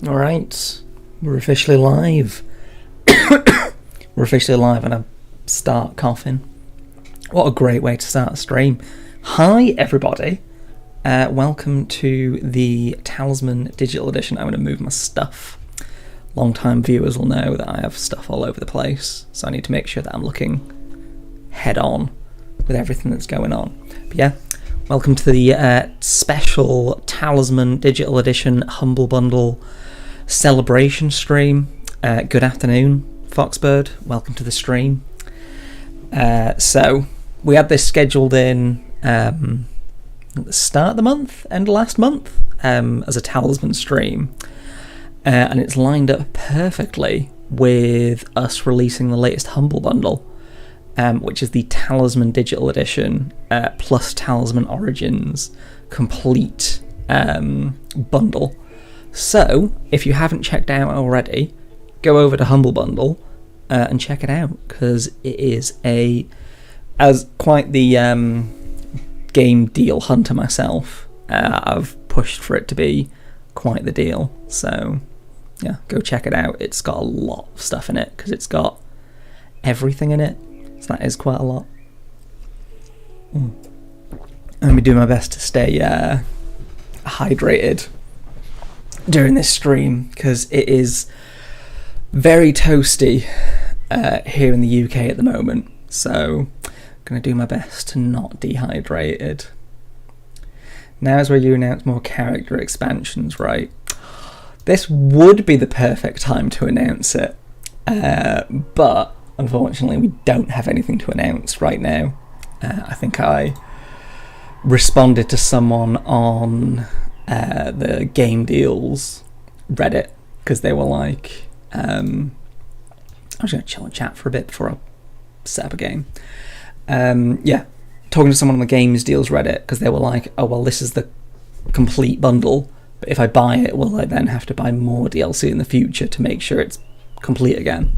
All right, we're officially live. We're officially live, and I start coughing. What a great way to start a stream. Hi, everybody. Welcome to the Talisman Digital Edition. I'm going to move my stuff. Long-time viewers will know that I have stuff all over the place, so I need to make sure that I'm looking head-on with everything that's going on. But yeah, welcome to the special Talisman Digital Edition Humble Bundle celebration stream. Good afternoon, Foxbird. Welcome to the stream. So we had this scheduled in at the start of the month, end of last month, as a Talisman stream, and it's lined up perfectly with us releasing the latest Humble Bundle, which is the Talisman Digital Edition plus Talisman Origins complete bundle. So, if you haven't checked out already, go over to Humble Bundle and check it out, because it is as quite the game deal hunter myself, I've pushed for it to be quite the deal. So, yeah, go check it out. It's got a lot of stuff in it, because it's got everything in it, so that is quite a lot. I'm going to be doing my best to stay hydrated during this stream, because it is very toasty here in the UK at the moment, so I'm going to do my best to not dehydrated. Now is where you announce more character expansions, right? This would be the perfect time to announce it, but unfortunately we don't have anything to announce right now. I think I responded to someone on the Game Deals Reddit, because they were like, I was going to chill and chat for a bit before I set up a game. Talking to someone on the Games Deals Reddit, because they were like, oh, well, this is the complete bundle, but if I buy it, will I then have to buy more DLC in the future to make sure it's complete again?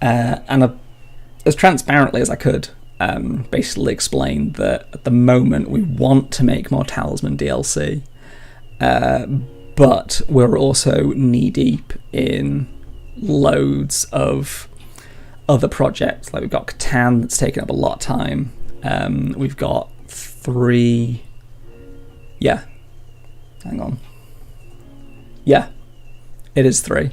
And I, as transparently as I could, basically explained that at the moment we want to make more Talisman DLC, but we're also knee-deep in loads of other projects. Like, we've got Catan that's taken up a lot of time. We've got 3... Yeah. Hang on. Yeah. It is 3.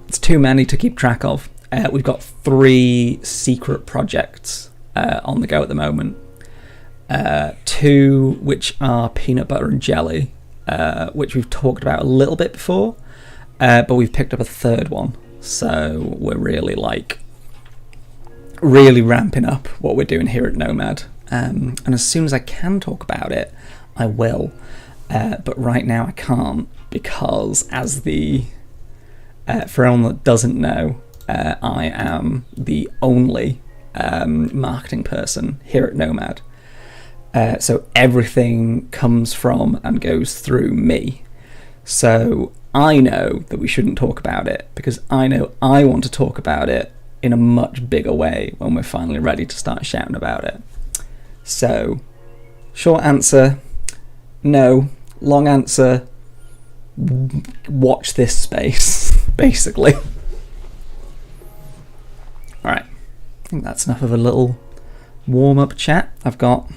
It's too many to keep track of. We've got 3 secret projects on the go at the moment. 2 which are peanut butter and jelly, which we've talked about a little bit before, but we've picked up a 3rd one, so we're really ramping up what we're doing here at Nomad, and as soon as I can talk about it, I will, but right now I can't, because as the for anyone that doesn't know, I am the only marketing person here at Nomad, so everything comes from and goes through me. So I know that we shouldn't talk about it, because I know I want to talk about it in a much bigger way when we're finally ready to start shouting about it. So, short answer, no. Long answer, watch this space, basically. Alright, I think that's enough of a little warm-up chat. I've got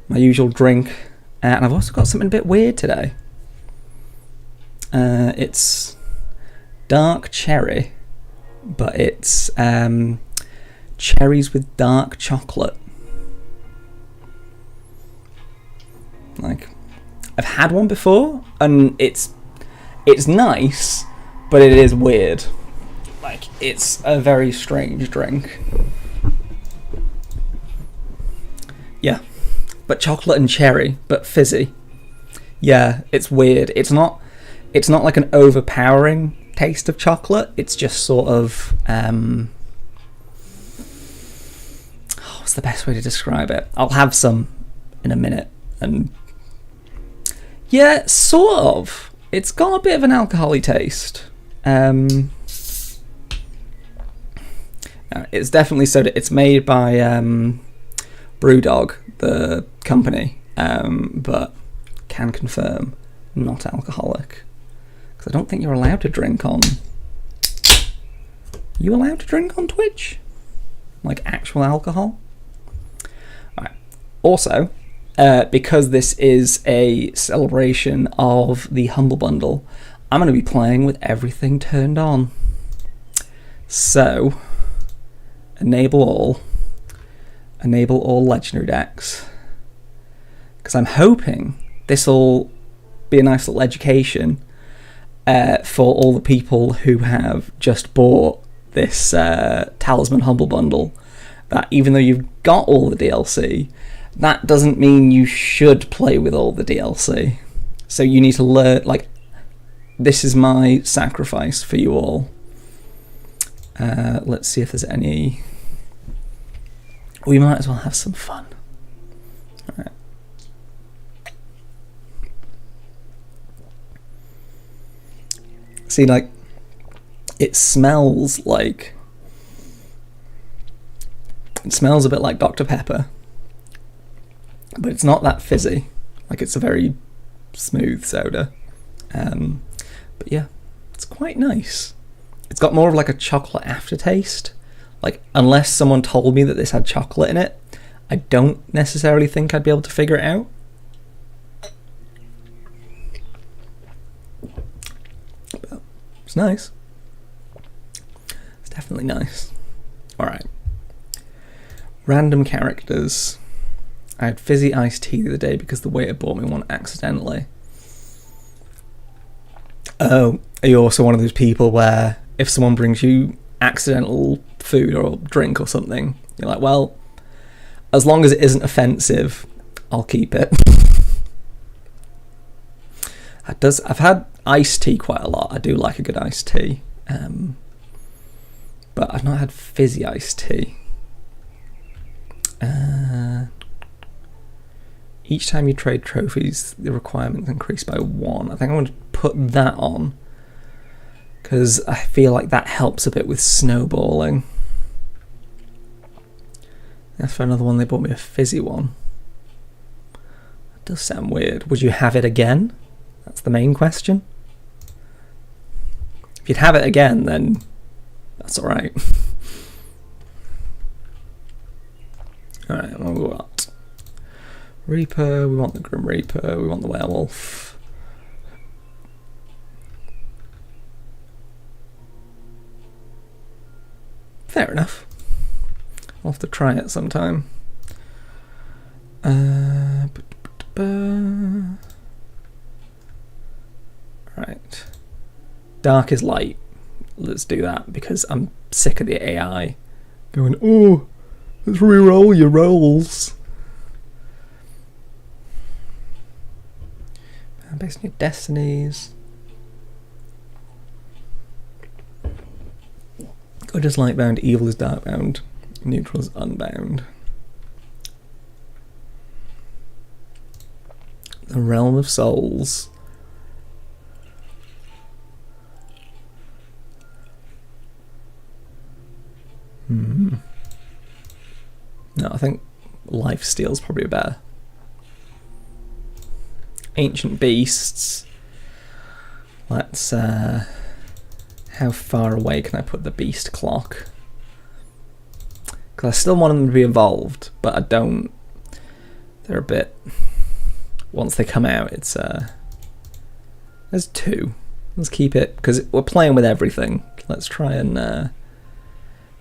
my usual drink, and I've also got something a bit weird today. It's dark cherry, but it's cherries with dark chocolate. Like, I've had one before, and it's nice, but it is weird. Like, it's a very strange drink. Yeah, but chocolate and cherry, but fizzy. Yeah, it's weird. It's not like an overpowering taste of chocolate. It's just sort of what's the best way to describe it? I'll have some in a minute, and yeah, sort of. It's got a bit of an alcohol-y taste. It's definitely soda. It's made by Brewdog, the company, but can confirm not alcoholic. Because I don't think you're allowed to drink on... You allowed to drink on Twitch? Like actual alcohol? Alright. Also, because this is a celebration of the Humble Bundle, I'm going to be playing with everything turned on. So, enable all legendary decks. Because I'm hoping this will be a nice little education for all the people who have just bought this Talisman Humble Bundle, that even though you've got all the DLC, that doesn't mean you should play with all the DLC. So you need to learn, like, this is my sacrifice for you all. Let's see if there's any... We might as well have some fun. Alright. See, like, it smells a bit like Dr. Pepper, but it's not that fizzy. Like, it's a very smooth soda. But yeah, it's quite nice. It's got more of like a chocolate aftertaste. Like, unless someone told me that this had chocolate in it, I don't necessarily think I'd be able to figure it out. But it's nice. It's definitely nice. Alright. Random characters. I had fizzy iced tea the other day because the waiter bought me one accidentally. Oh, are you also one of those people where if someone brings you accidental food or drink or something, you're like, well, as long as it isn't offensive, I'll keep it. I've had iced tea quite a lot. I do like a good iced tea. But I've not had fizzy iced tea. Each time you trade trophies, the requirements increase by 1. I think I'm going to put that on, because I feel like that helps a bit with snowballing. As for another one, they bought me a fizzy one. That does sound weird. Would you have it again? That's the main question. If you'd have it again, then that's alright. Alright, what we got? Reaper, we want the Grim Reaper, we want the Werewolf. Fair enough. I'll have to try it sometime. Right. Dark is light. Let's do that, because I'm sick of the AI going, oh, let's re-roll your rolls. Based on your destinies. Good is lightbound, evil is darkbound, neutral is unbound. The realm of souls. No, I think lifesteal's probably better. Ancient beasts. Let's how far away can I put the beast clock? Because I still want them to be evolved, but I don't. They're a bit. Once they come out, it's there's 2. Let's keep it, because we're playing with everything. Let's try and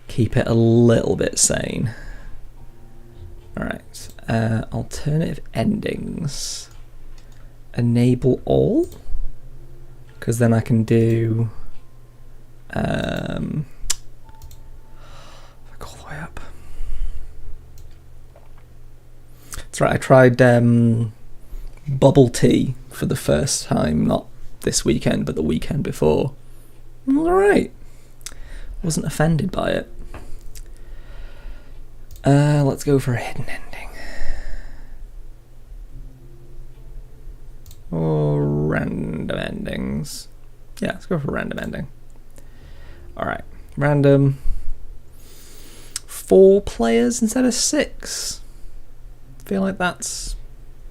keep it a little bit sane. Alright. Alternative endings. Enable all, because then I can do if I go all the way up. That's right, I tried bubble tea for the first time, not this weekend but the weekend before. Alright, wasn't offended by it. Let's go for a hidden ending. Or random endings. Yeah, let's go for random ending. Alright, random. 4 players instead of 6. Feel like that's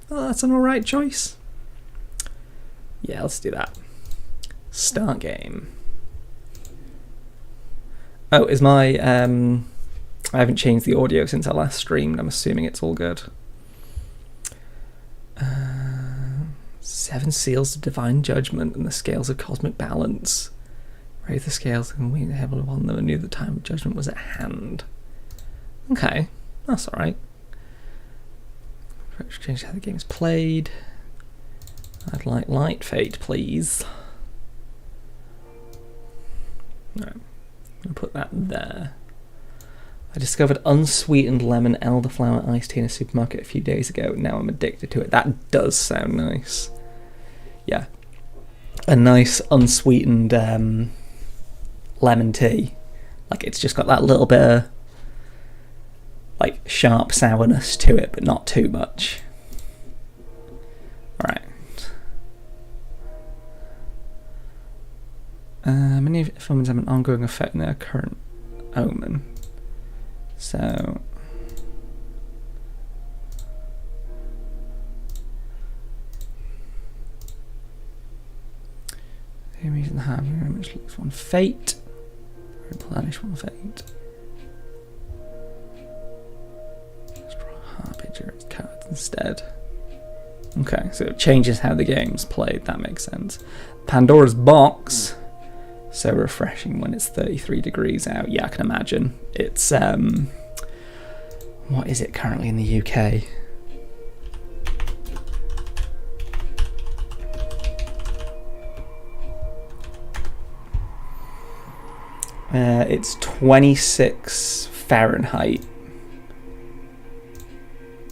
an alright choice. Yeah, let's do that. Start game. Oh, is my... I haven't changed the audio since I last streamed. I'm assuming it's all good. 7 seals of divine judgment and the scales of cosmic balance. Raise the scales and we heavily upon them and knew the time of judgment was at hand. Okay, that's alright. Change how the game is played. I'd like light fate, please. Alright, I'm going to put that there. I discovered unsweetened lemon elderflower iced tea in a supermarket a few days ago. Now I'm addicted to it. That does sound nice. Yeah. A nice unsweetened lemon tea. Like, it's just got that little bit of like sharp sourness to it, but not too much. Alright. Many films have an ongoing effect in their current omen. So the reason the harvey very much looks one fate. Replenish one fate. Let's draw a harbinger cards instead. Okay, so it changes how the game's played, that makes sense. Pandora's box. So refreshing when it's 33 degrees out. Yeah, I can imagine. It's, what is it currently in the UK? It's 26 Fahrenheit.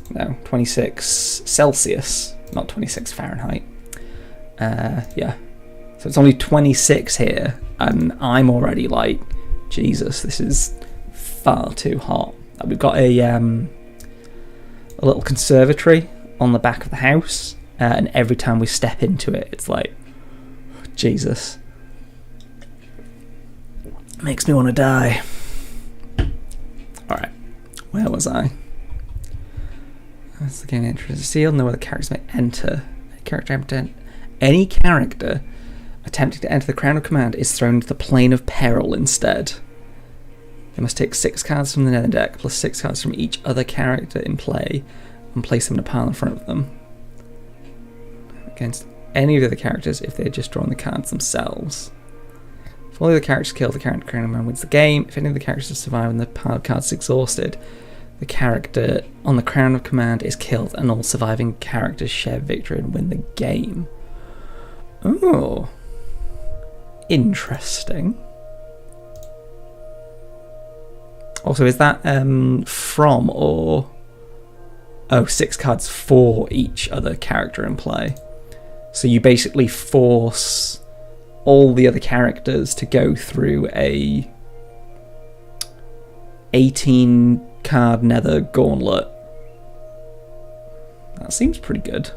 No, 26 Celsius, not 26 Fahrenheit. Yeah. So it's only 26 here, and I'm already like, Jesus, this is far too hot. We've got a little conservatory on the back of the house, and every time we step into it, it's like, Jesus. Makes me want to die. Alright, where was I? That's the game enters a seal. No other characters may enter. Any character attempting to enter the Crown of Command is thrown into the Plane of Peril instead. They must take 6 cards from the nether deck, plus 6 cards from each other character in play, and place them in a pile in front of them. Against any of the other characters if they had just drawn the cards themselves. If all the other characters kill, the character Crown of Command wins the game. If any of the characters survive and the pile of cards is exhausted, the character on the Crown of Command is killed, and all surviving characters share victory and win the game. Oh. Interesting. Also, is that from or... Oh, 6 cards for each other character in play. So you basically force all the other characters to go through a 18 card nether gauntlet. That seems pretty good.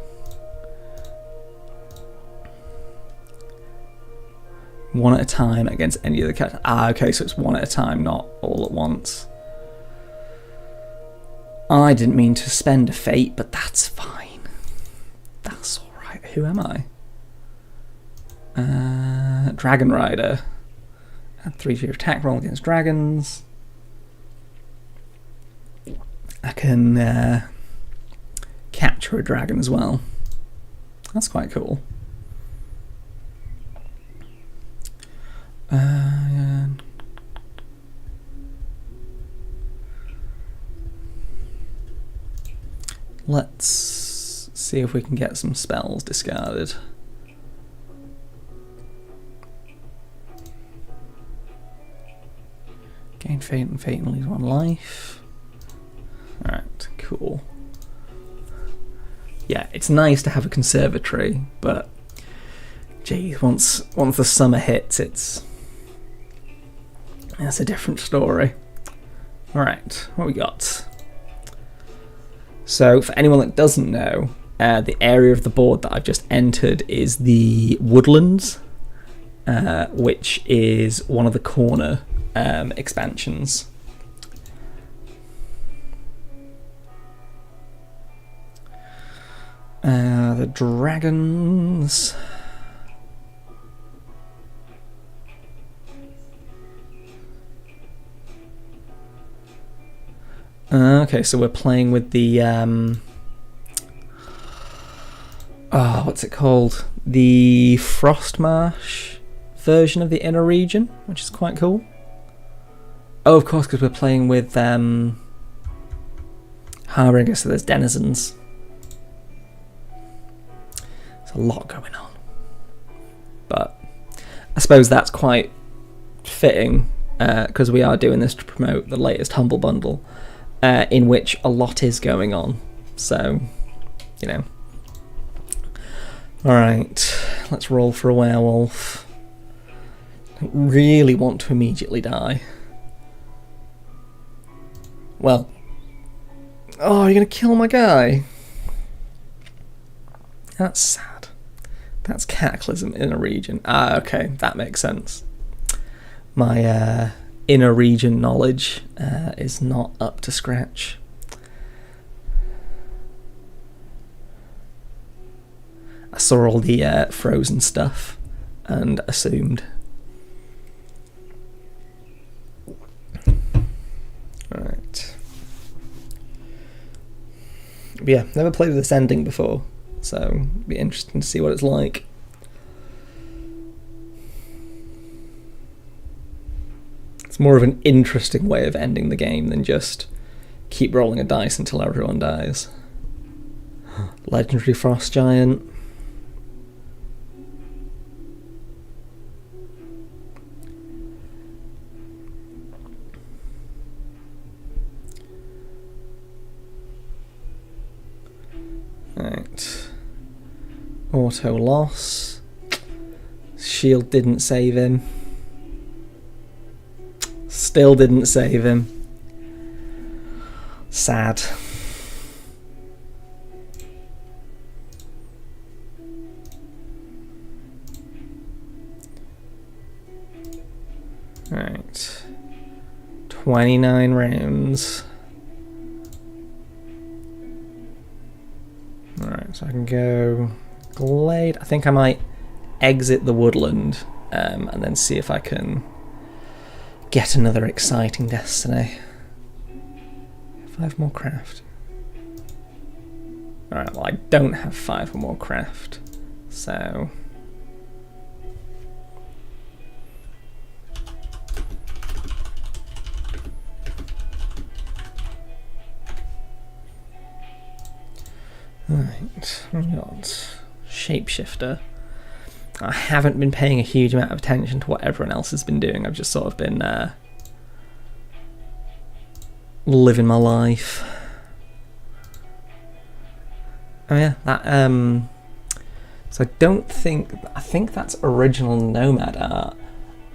One at a time against any other character. Ah, okay, so it's one at a time, not all at once. I didn't mean to spend a fate, but that's fine. That's alright. Who am I? Dragon Rider. Add 3 to your attack roll against dragons. I can capture a dragon as well. That's quite cool. Let's see if we can get some spells discarded. Gain fate and lose 1 life. Alright, cool. Yeah, it's nice to have a conservatory, but geez, once the summer hits, it's a different story. Alright, what we got? So, for anyone that doesn't know, the area of the board that I've just entered is the Woodlands, which is one of the corner expansions. The dragons. Okay, so we're playing with the what's it called? The Frostmarsh version of the inner region, which is quite cool. Oh, of course, because we're playing with Harbinger, so there's denizens. There's a lot going on. But I suppose that's quite fitting, because we are doing this to promote the latest Humble Bundle, in which a lot is going on. So, you know. Alright, let's roll for a werewolf. I don't really want to immediately die. Well. Oh, you're going to kill my guy? That's sad. That's Cataclysm in a region. Ah, okay, that makes sense. My inner region knowledge is not up to scratch. I saw all the frozen stuff and assumed. Alright. But yeah, never played with this ending before, so it'd be interesting to see what it's like. It's more of an interesting way of ending the game than just keep rolling a dice until everyone dies. Legendary Frost Giant. Right. Auto loss. Shield didn't save him. Still didn't save him. Sad. Right. 29 rounds. Alright, so I can go Glade. I think I might exit the woodland and then see if I can get another exciting destiny. 5 more craft. Alright, well I don't have 5 more craft, so... Right, we got Shapeshifter. I haven't been paying a huge amount of attention to what everyone else has been doing. I've just sort of been living my life. Oh yeah, that so I think that's original Nomad art,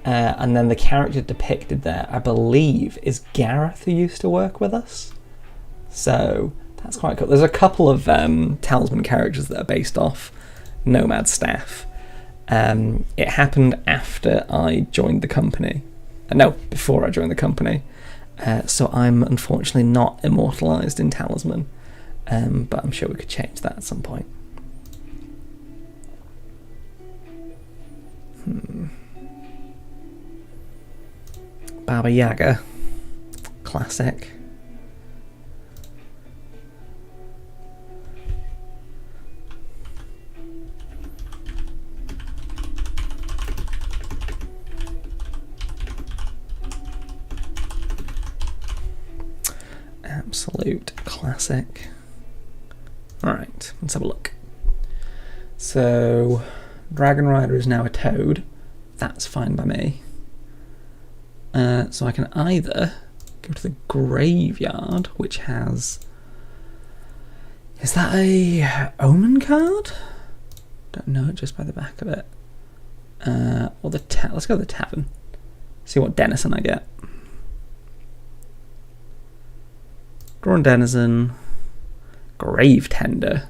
and then the character depicted there, I believe, is Gareth, who used to work with us. So that's quite cool. There's a couple of Talisman characters that are based off Nomad staff. It happened after I joined the company. No, before I joined the company. So I'm unfortunately not immortalised in Talisman. But I'm sure we could change that at some point. Baba Yaga. Classic. Absolute classic. Alright, let's have a look. So, Dragon Rider is now a toad. That's fine by me. So I can either go to the graveyard, which has... Is that a Omen card? Don't know it just by the back of it. Or the let's go to the tavern. See what denizen I get. Drawn denizen. Grave tender.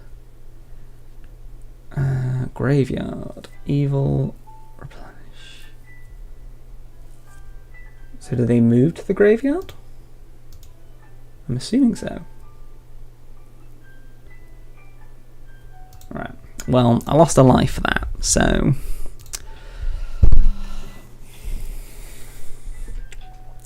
Graveyard. Evil. Replenish. So do they move to the graveyard? I'm assuming so. Alright. Well, I lost a life for that, so...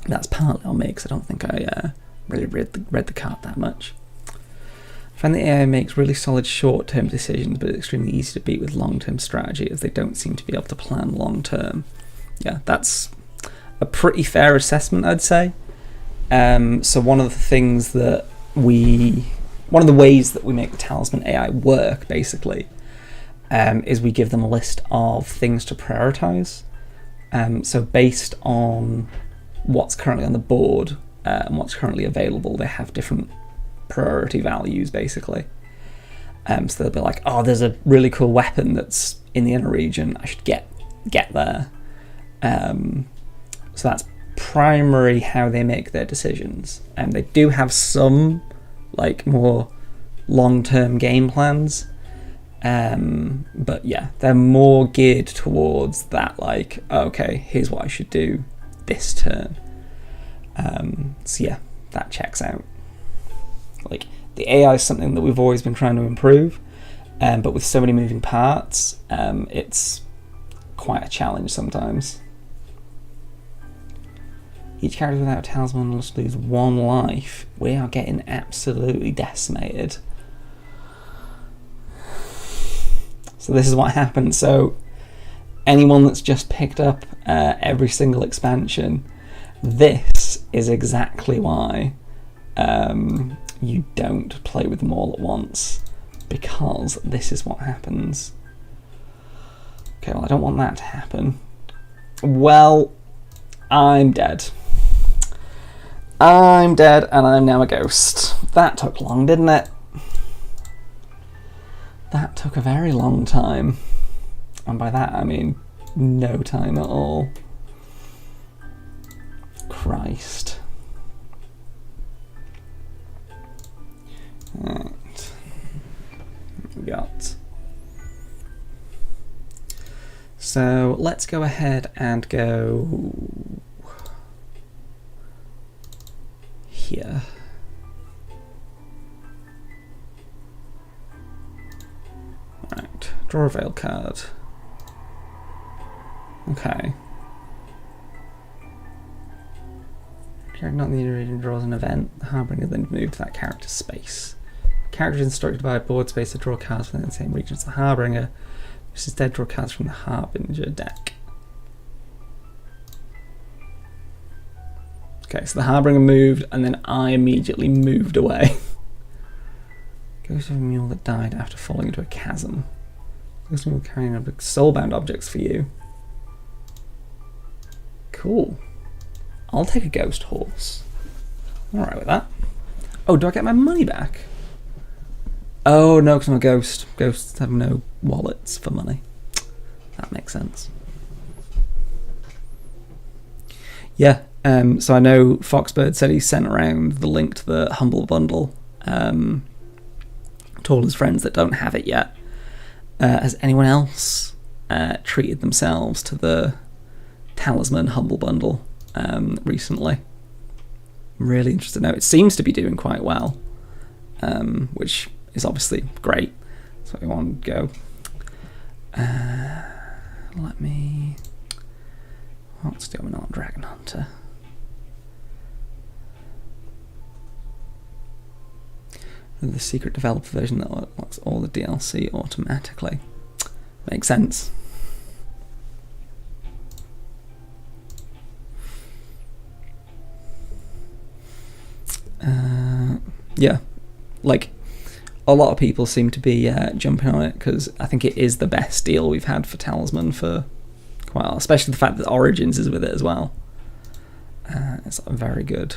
That's partly on me, because I don't think I really read the card that much. I find the AI makes really solid short-term decisions, but it's extremely easy to beat with long-term strategy, as they don't seem to be able to plan long-term. Yeah, that's a pretty fair assessment, I'd say. So one of the ways that we make the Talisman AI work, basically, is we give them a list of things to prioritize. So based on what's currently on the board and what's currently available, they have different priority values, basically. So they'll be like, oh, there's a really cool weapon that's in the inner region, I should get there. So that's primarily how they make their decisions. And they do have some like more long-term game plans, but yeah, they're more geared towards that, like, okay, here's what I should do this turn. So yeah, that checks out. Like, the AI is something that we've always been trying to improve, but with so many moving parts, it's quite a challenge sometimes. Each character without a talisman must lose 1 life. We are getting absolutely decimated. So this is what happens. So anyone that's just picked up every single expansion, this is exactly why you don't play with them all at once, because this is what happens. Okay, well, I don't want that to happen. Well, I'm dead. I'm dead, and I'm now a ghost. That took long, didn't it? That took a very long time. And by that, I mean no time at all. Christ. Right. We got. So let's go ahead and go here. Right, draw a veil card. Okay. Character not in the region draws an event. The Harbinger then moves to that character's space. Character is instructed by a board space to draw cards within the same region as the Harbinger. Just instead draw cards from the Harbinger deck. Okay, so the Harbinger moved, and then I immediately moved away. Ghost of a mule that died after falling into a chasm. Ghost of a mule carrying soulbound objects for you. Cool. I'll take a ghost horse. I'm alright with that. Oh, do I get my money back? Oh, no, because I'm a ghost. Ghosts have no wallets for money. That makes sense. Yeah, so I know Foxbird said he sent around the link to the Humble Bundle to all his friends that don't have it yet. Has anyone else treated themselves to the Talisman Humble Bundle recently? I'm really interested now. It seems to be doing quite well, which is obviously great. That's what we want to go. Let me... What's going on, Dragon Hunter? The secret developer version that unlocks all the DLC automatically. Makes sense. Yeah, like, a lot of people seem to be jumping on it because I think it is the best deal we've had for Talisman for quite a while, especially the fact that Origins is with it as well. It's very good.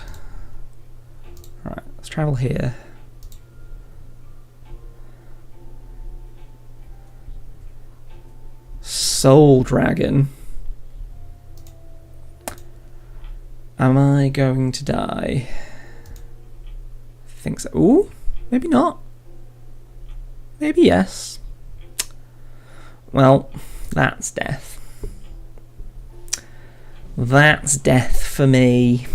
Alright, let's travel here. Soul Dragon. Am I going to die? I think so. Ooh, maybe not. Maybe yes. Well, that's death. That's death for me.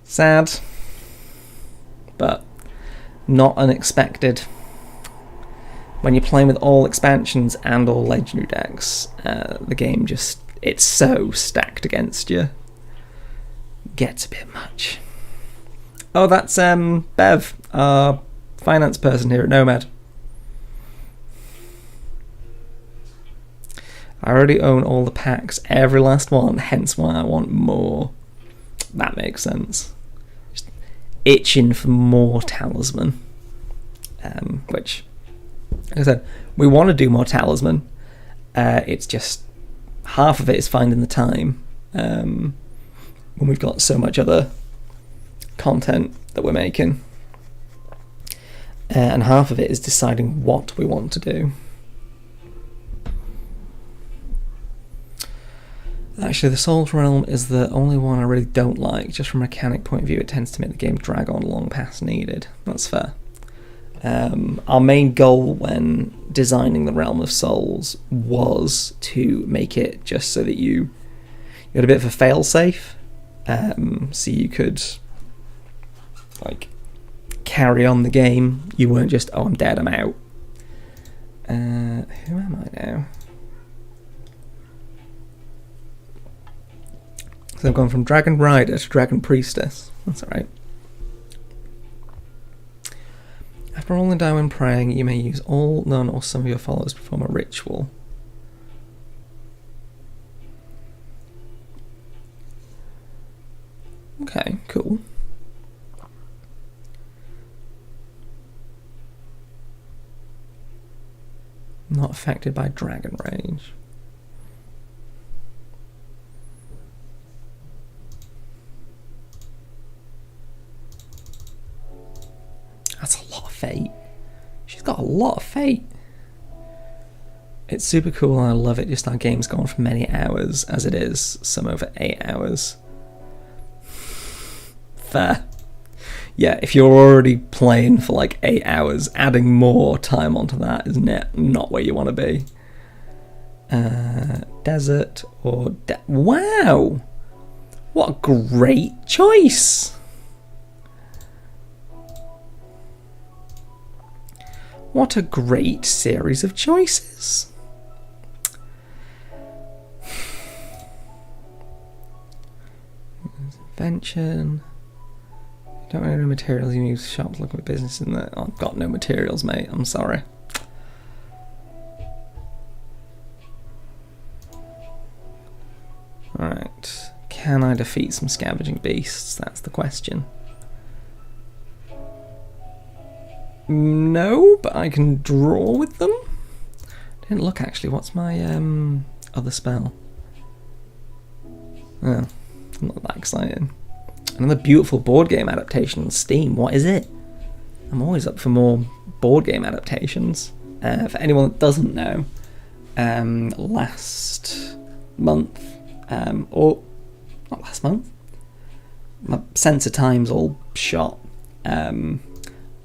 Sad, but not unexpected. When you're playing with all expansions and all legendary decks, the game just it's so stacked against you. Gets a bit much. Oh, that's Bev, our finance person here at Nomad. I already own all the packs, every last one, hence why I want more. That makes sense. Just itching for more Talisman. Which, like I said, we want to do more Talisman. It's just half of it is finding the time when we've got so much other content that we're making. And half of it is deciding what we want to do. Actually, the Souls Realm is the only one I really don't like. Just from a mechanic point of view, it tends to make the game drag on long past needed. That's fair. Our main goal when designing the Realm of Souls was to make it just so that you had a bit of a fail-safe, so you could like carry on the game. You weren't just, oh, I'm dead, I'm out. Who am I now? So I've gone from Dragon Rider to Dragon Priestess. That's alright. After rolling die when praying, you may use all, none, or some of your followers to perform a ritual. Okay, cool. Not affected by Dragon Rage. That's a lot of fate. She's got a lot of fate. It's super cool and I love it. Just our game's gone for many hours as it is. Some over 8 hours. Fair. Yeah, if you're already playing for like 8 hours, adding more time onto that is not where you want to be. Desert or... wow! What a great choice! What a great series of choices. Invention. Don't know any materials you use shops looking at business in there. Oh, I've got no materials, mate. I'm sorry. Alright. Can I defeat some scavenging beasts? That's the question. No, but I can draw with them. Didn't look actually. What's my other spell? Oh, not that exciting. Another beautiful board game adaptation on Steam. What is it? I'm always up for more board game adaptations. For anyone that doesn't know, last month, or not last month, my sense of time's all shot.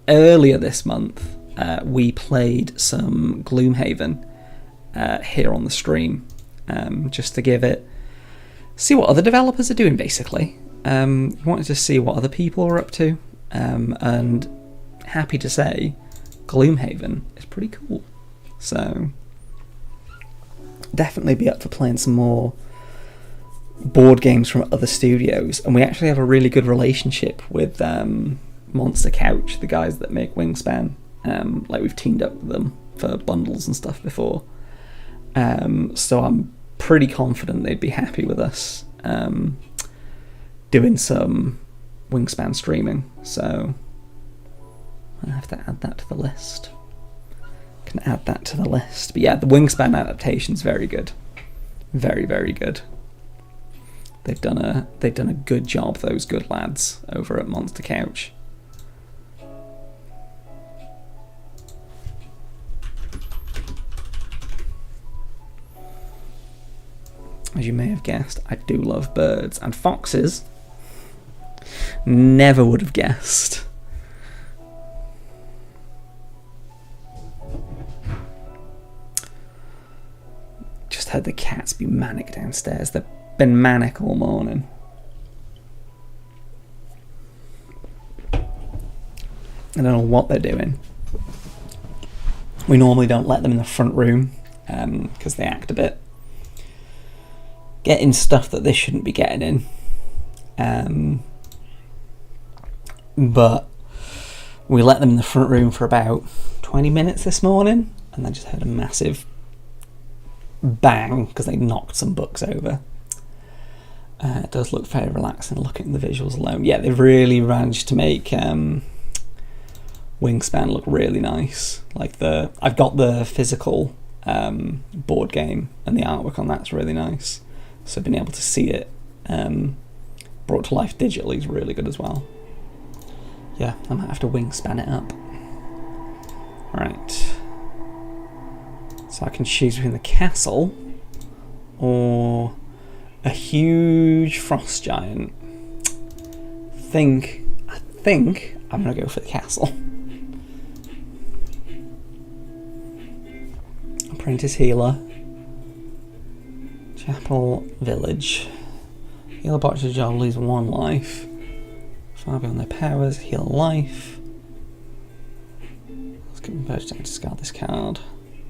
Earlier this month, we played some Gloomhaven here on the stream, just to see what other developers are doing, basically. Wanted to see what other people are up to, and happy to say, Gloomhaven is pretty cool. So, definitely be up for playing some more board games from other studios, and we actually have a really good relationship with Monster Couch, the guys that make Wingspan. Like we've teamed up with them for bundles and stuff before. So I'm pretty confident they'd be happy with us doing some Wingspan streaming. So I have to add that to the list. Can add that to the list. But yeah, the Wingspan adaptation's very good. Very, very good. They've done a good job, those good lads over at Monster Couch. As you may have guessed, I do love birds and foxes. Never would have guessed. Just heard the cats be manic downstairs. They've been manic all morning. I don't know what they're doing. We normally don't let them in the front room because they act a bit getting stuff that they shouldn't be getting in. But we let them in the front room for about 20 minutes this morning, and they just heard a massive bang because they knocked some books over. It does look very relaxing looking at the visuals alone. Yeah, they've really managed to make Wingspan look really nice. Like I've got the physical board game, and the artwork on that's really nice. So being able to see it brought to life digitally is really good as well. Yeah, I might have to Wingspan it up. Right. So I can choose between the castle or a huge frost giant. I think I'm gonna go for the castle. Apprentice Healer. Chapel Village. Heal a botch of job, lose 1 life. Far beyond their powers, heal life. Let's give them to discard this card.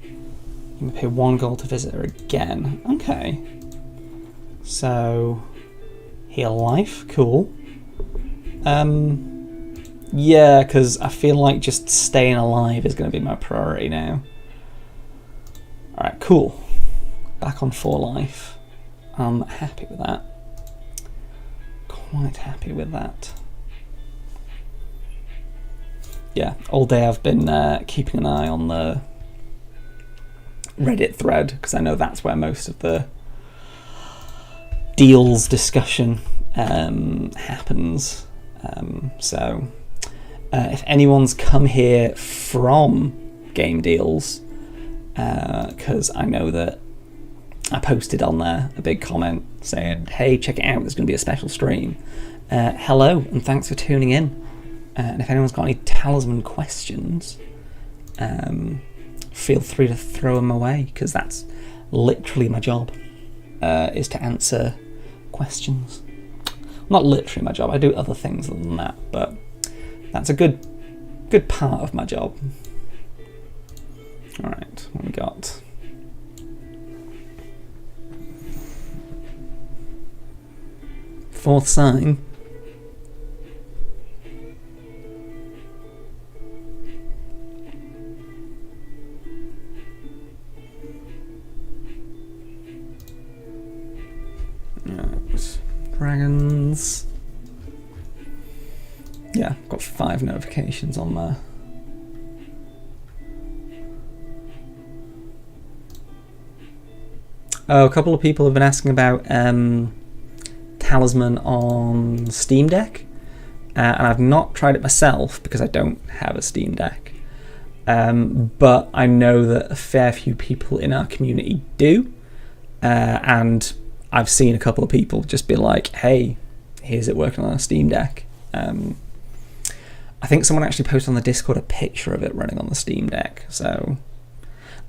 You may pay 1 gold to visit her again. Okay. So, heal life, cool. Yeah, because I feel like just staying alive is going to be my priority now. Alright, cool. Back on 4 life. I'm happy with that. Quite happy with that. Yeah, all day I've been keeping an eye on the Reddit thread, because I know that's where most of the deals discussion happens. So if anyone's come here from Game Deals, because I know that I posted on there a big comment saying, hey, check it out, there's going to be a special stream. Hello, and thanks for tuning in. And if anyone's got any Talisman questions, feel free to throw them away, because that's literally my job, is to answer questions. Not literally my job, I do other things other than that, but that's a good part of my job. Alright, what we got? Fourth sign. Right. Dragons. Yeah, got 5 notifications on there. Oh, a couple of people have been asking about Talisman on Steam Deck, and I've not tried it myself because I don't have a Steam Deck, but I know that a fair few people in our community do, and I've seen a couple of people just be like, hey, here's it working on a Steam Deck. I think someone actually posted on the Discord a picture of it running on the Steam Deck, so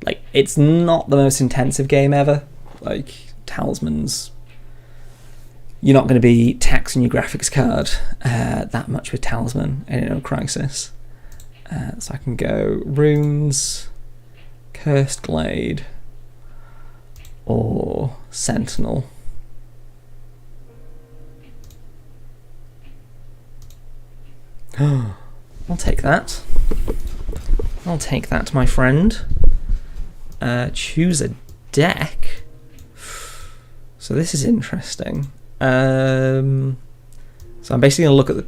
like, it's not the most intensive game ever. Like, Talisman's, you're not going to be taxing your graphics card that much with Talisman in Crisis. So I can go Runes, Cursed Glade, or Sentinel. I'll take that. I'll take that, my friend. Choose a deck. So this is interesting. So I'm basically going to look at the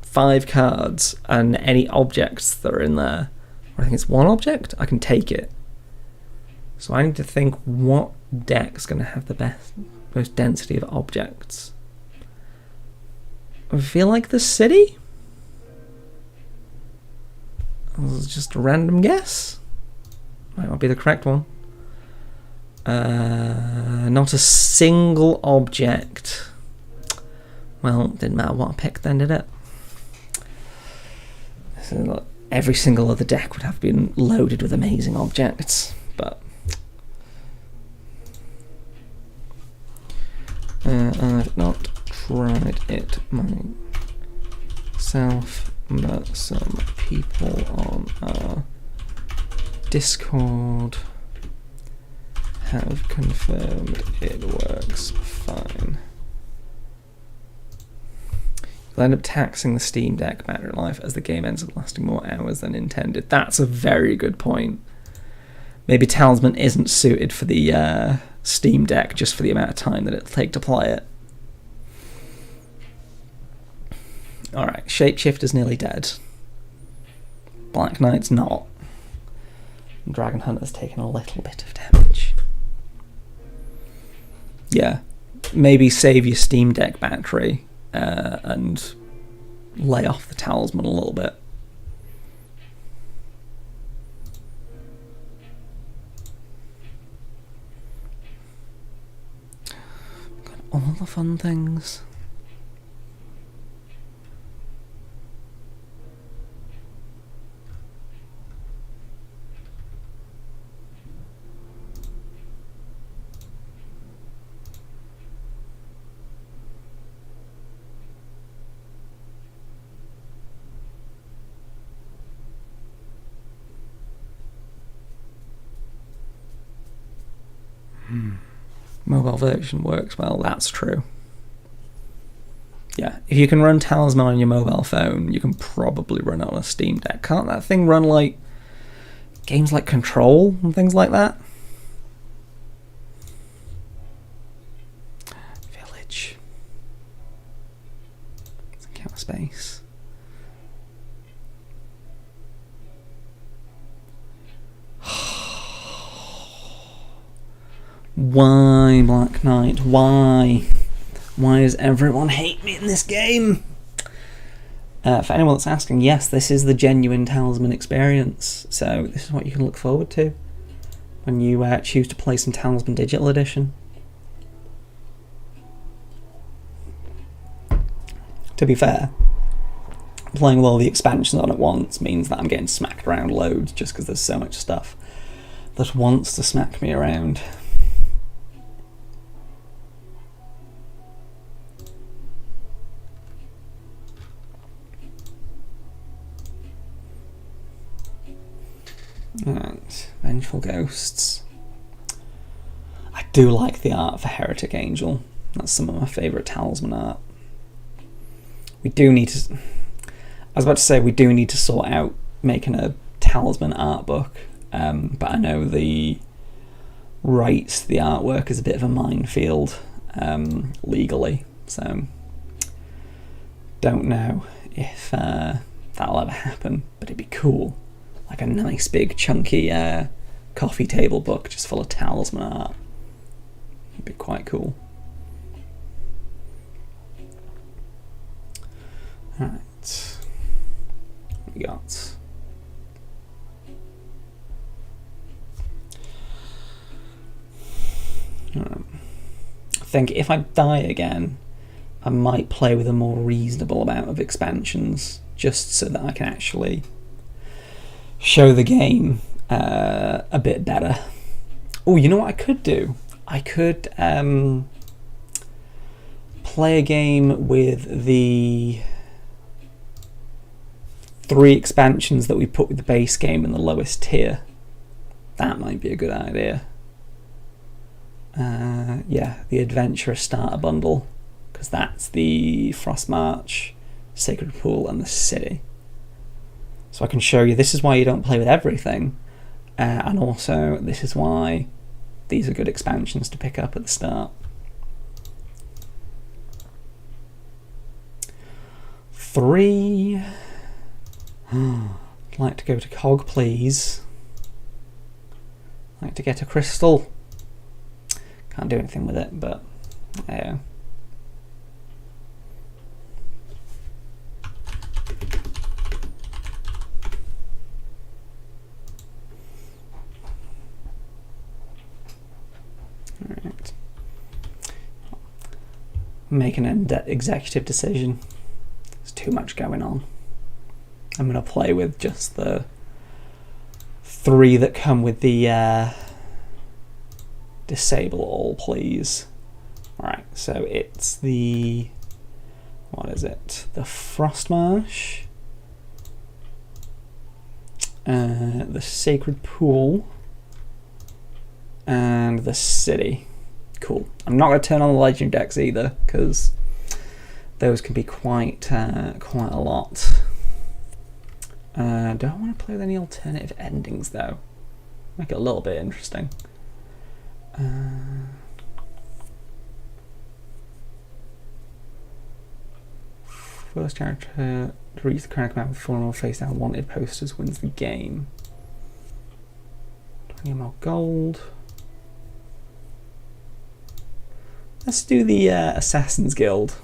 5 cards and any objects that are in there. I think it's 1 object. I can take it. So I need to think what deck's going to have the most density of objects. I feel like the city? Just a random guess. Might not be the correct one. Not a single object. Well, didn't matter what I picked then, did it? So every single other deck would have been loaded with amazing objects, but I've not tried it myself, but some people on our Discord have confirmed it works fine. You'll end up taxing the Steam Deck battery life as the game ends up lasting more hours than intended. That's a very good point. Maybe Talisman isn't suited for the Steam Deck just for the amount of time that it'll take to play it. Alright, Shapeshifter's nearly dead. Black Knight's not. Dragon Hunter's taken a little bit of damage. Yeah, maybe save your Steam Deck battery and lay off the Talisman a little bit. Got all the fun things. Mobile version works well, that's true. Yeah, if you can run Talisman on your mobile phone, you can probably run it on a Steam Deck. Can't that thing run like games like Control and things like that? Village. Counter space. Why, Black Knight? Why? Why does everyone hate me in this game? For anyone that's asking, yes, this is the genuine Talisman experience. So this is what you can look forward to when you choose to play some Talisman Digital Edition. To be fair, playing with all the expansions on at once means that I'm getting smacked around loads just because there's so much stuff that wants to smack me around. Right, Vengeful Ghosts. I do like the art for Heretic Angel. That's some of my favourite Talisman art. We do need to... I was about to say we do need to sort out making a Talisman art book, but I know the rights to the artwork is a bit of a minefield legally, so don't know if that'll ever happen, but it'd be cool. Like a nice big chunky coffee table book just full of Talisman art. It'd be quite cool. Alright. What we got? I think if I die again, I might play with a more reasonable amount of expansions just so that I can actually show the game a bit better. Oh, you know what I could do? I could play a game with the 3 expansions that we put with the base game in the lowest tier. That might be a good idea. Yeah, the Adventurous Starter Bundle, because that's the Frost March, Sacred Pool, and the City. So I can show you this is why you don't play with everything, and also this is why these are good expansions to pick up at the start. 3. I'd like to go to Cog, please. I'd like to get a crystal. Can't do anything with it, but yeah. Alright. Making an executive decision. There's too much going on. I'm going to play with just the 3 that come with the disable all, please. Alright, so it's the... what is it? The Frostmarsh, the Sacred Pool, and the city. Cool. I'm not going to turn on the legendary decks either, because those can be quite a lot. Do I want to play with any alternative endings though? Make it a little bit interesting. First character to reach the character map with 4 more face down wanted posters wins the game. 20 more gold. Let's do the Assassin's Guild.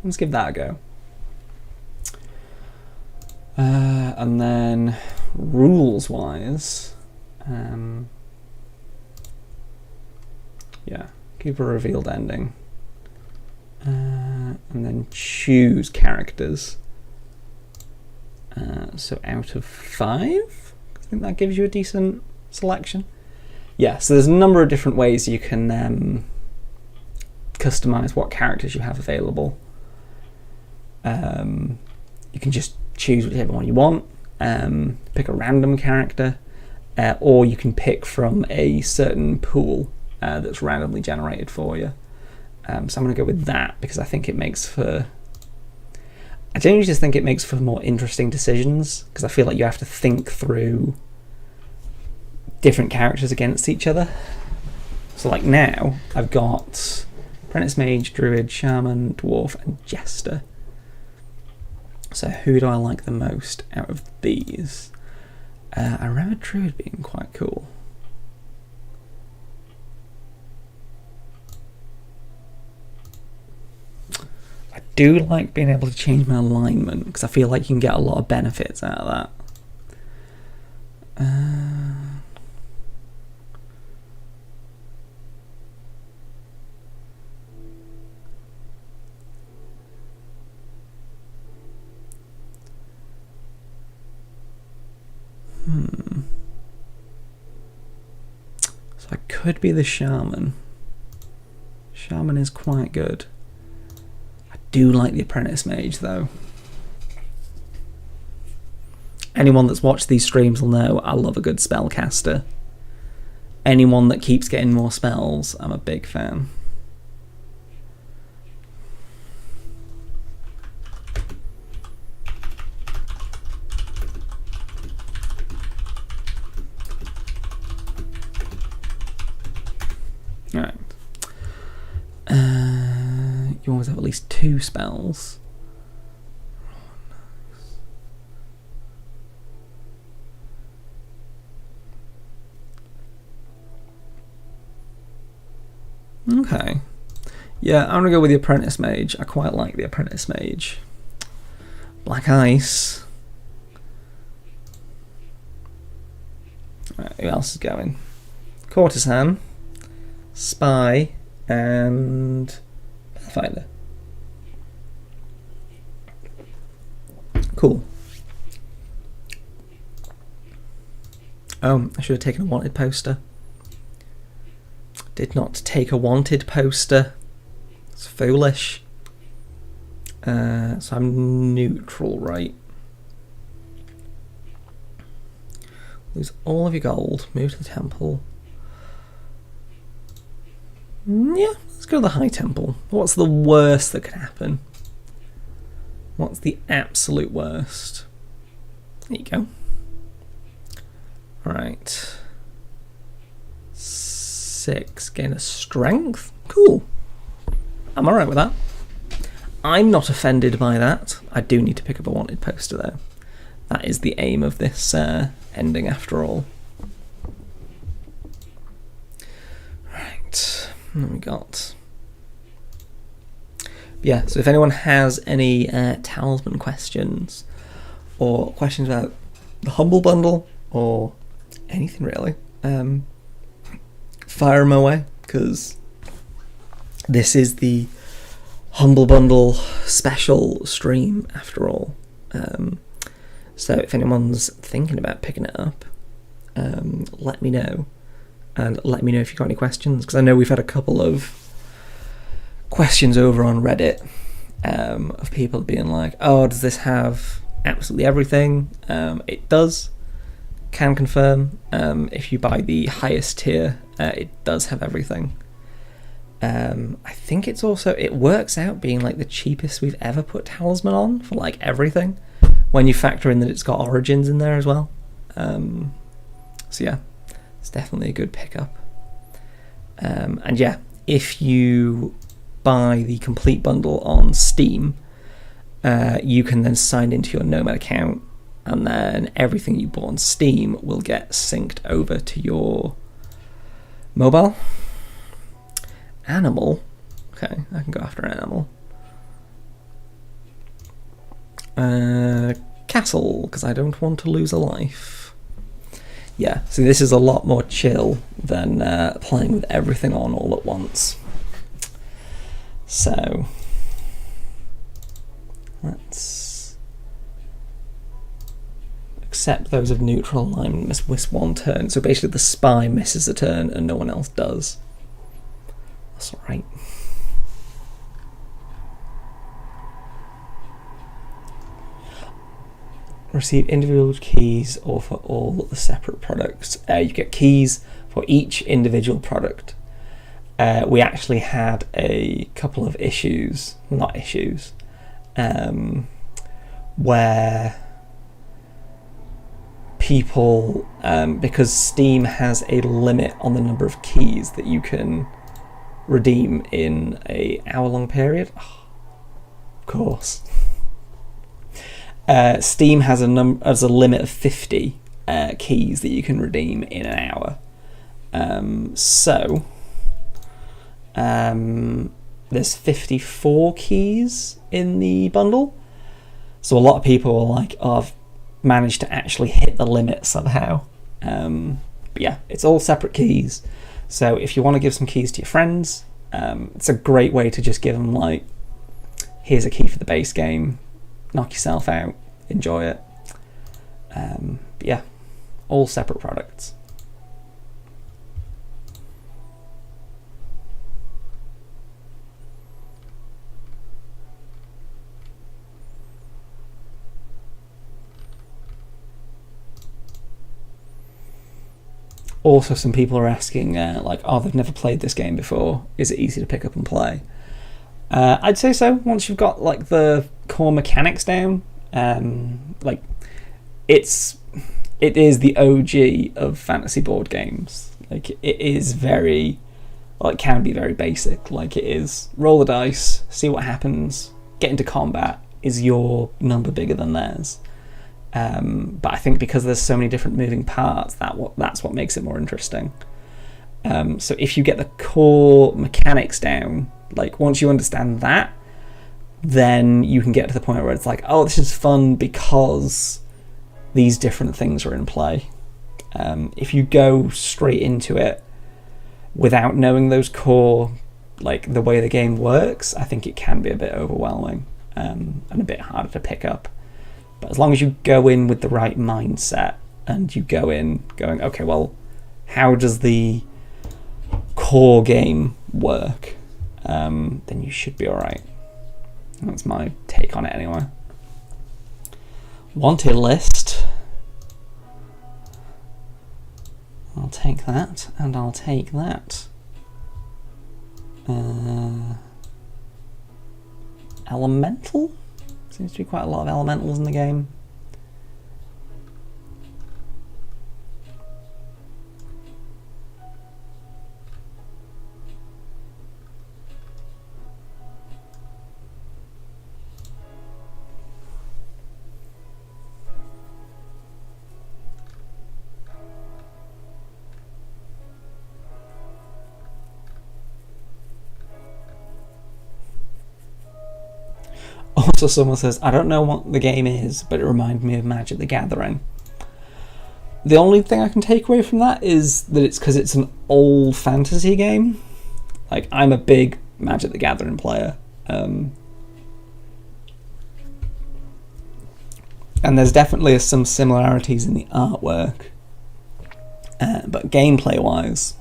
Let's give that a go. And then rules-wise, yeah, give a revealed ending. And then choose characters. So out of 5, I think that gives you a decent selection. Yeah, so there's a number of different ways you can customize what characters you have available. You can just choose whichever one you want, pick a random character, or you can pick from a certain pool that's randomly generated for you. So I'm going to go with that because I think it makes for... I genuinely just think it makes for more interesting decisions, because I feel like you have to think through different characters against each other. So like now, I've got Apprentice Mage, Druid, Shaman, Dwarf, and Jester. So who do I like the most out of these? I remember Druid being quite cool. I do like being able to change my alignment, because I feel like you can get a lot of benefits out of that. So I could be the Shaman. Shaman is quite good. I do like the Apprentice Mage though. Anyone that's watched these streams will know I love a good spellcaster. Anyone that keeps getting more spells, I'm a big fan. Alright. You always have at least 2 spells. Okay. Yeah, I'm gonna go with the Apprentice Mage. I quite like the Apprentice Mage. Black Ice. Alright, who else is going? Courtesan, Spy, and Pathfinder. Cool. Oh, I should have taken a wanted poster. Did not take a wanted poster. It's foolish. So I'm neutral, right? Lose all of your gold. Move to the temple. Yeah, let's go to the High Temple. What's the worst that could happen? What's the absolute worst? There you go. Alright. 6. Gain a strength. Cool. I'm alright with that. I'm not offended by that. I do need to pick up a wanted poster though. That is the aim of this ending after all. Right. What we got? Yeah, so if anyone has any talisman questions or questions about the Humble Bundle or anything really, fire them away, because this is the Humble Bundle special stream after all. So if anyone's thinking about picking it up, let me know, and let me know if you've got any questions, because I know we've had a couple of questions over on Reddit of people being like, oh, does this have absolutely everything? It does. can confirm, if you buy the highest tier, it does have everything. I think it's also, it works out being like the cheapest we've ever put Talisman on for like everything, when you factor in that it's got Origins in there as well. So yeah, it's definitely a good pickup. And yeah, if you buy the complete bundle on Steam, you can then sign into your Nomad account, and then everything you bought on Steam will get synced over to your mobile. Animal. Okay, I can go after an animal. Castle, because I don't want to lose a life. Yeah, so this is a lot more chill than playing with everything on all at once. So let's accept those of neutral alignment miss one turn. So basically the spy misses a turn and no one else does. That's alright. Receive individual keys or for all the separate products. You get keys for each individual product. We actually had a couple of issues, not issues, where people, because Steam has a limit on the number of keys that you can redeem in a hour-long period. Oh, of course. Steam has a limit of 50 keys that you can redeem in an hour. So there's 54 keys in the bundle. So a lot of people are like, oh, I've managed to actually hit the limit somehow. But yeah, it's all separate keys. So if you want to give some keys to your friends, it's a great way to just give them like, here's a key for the base game, knock yourself out, enjoy it. But yeah, all separate products. Also, some people are asking, like, oh, they've never played this game before. Is it easy to pick up and play? I'd say so. Once you've got like the core mechanics down, like it is the OG of fantasy board games. Like it is very, well, it can be very basic. Like it is roll the dice, see what happens, get into combat. Is your number bigger than theirs? But I think because there's so many different moving parts, that's what makes it more interesting. So if you get the core mechanics down, like once you understand that, then you can get to the point where it's like, oh, this is fun because these different things are in play. If you go straight into it without knowing those core, like the way the game works, I think it can be a bit overwhelming and a bit harder to pick up. But as long as you go in with the right mindset and you go in going, okay, well, how does the core game work? Then you should be all right. That's my take on it anyway. Wanted list. I'll take that, and I'll take that. Elemental? Seems to be quite a lot of elementals in the game. Also, someone says, I don't know what the game is, but it reminded me of Magic the Gathering. The only thing I can take away from that is that it's because it's an old fantasy game. Like, I'm a big Magic the Gathering player. And there's definitely some similarities in the artwork. But gameplay-wise,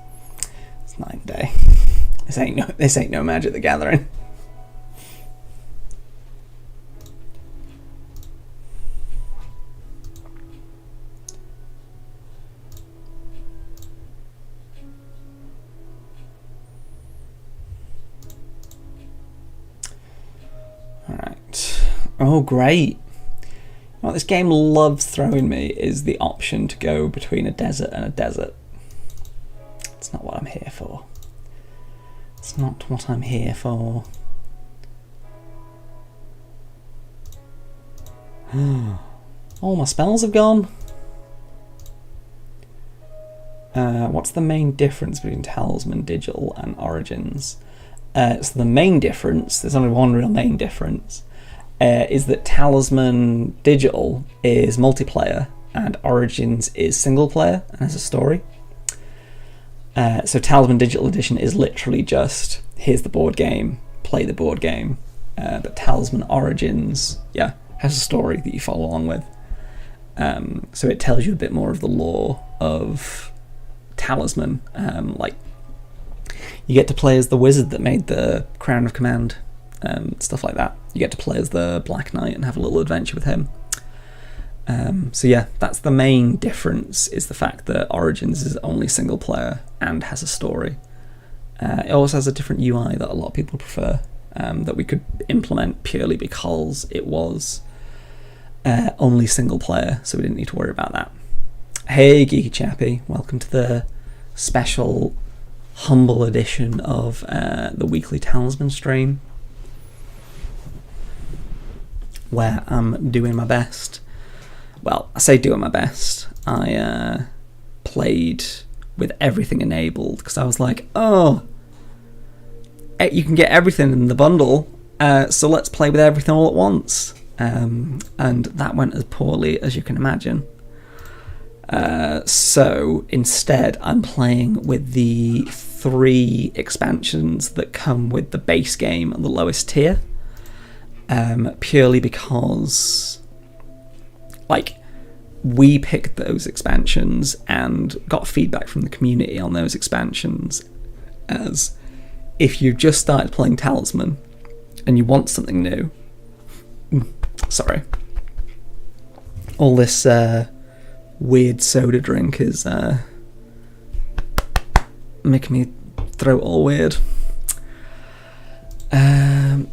it's night and day. This ain't no Magic the Gathering. Oh, great. What this game loves throwing me is the option to go between a desert and a desert. It's not what I'm here for. It's not what I'm here for. All my spells have gone. What's the main difference between Talisman Digital and Origins? So the main difference, there's only one real main difference, is that Talisman Digital is multiplayer and Origins is single player and has a story. So Talisman Digital Edition is literally just, here's the board game, play the board game. But Talisman Origins, yeah, has a story that you follow along with. So it tells you a bit more of the lore of Talisman. Like, you get to play as the wizard that made the Crown of Command, stuff like that. You get to play as the Black Knight and have a little adventure with him. So yeah, that's the main difference, is the fact that Origins is only single player and has a story. It also has a different UI that a lot of people prefer, that we could implement purely because it was only single player, so we didn't need to worry about that. Hey Geeky Chappy, welcome to the special humble edition of the weekly Talisman stream, where I'm doing my best. Well, I say doing my best. I played with everything enabled because I was like, oh, you can get everything in the bundle, so let's play with everything all at once. And that went as poorly as you can imagine. So instead, I'm playing with the 3 expansions that come with the base game and the lowest tier, purely because, like, we picked those expansions and got feedback from the community on those expansions as, if you just started playing Talisman and you want something new, sorry, all this weird soda drink is making me throat all weird.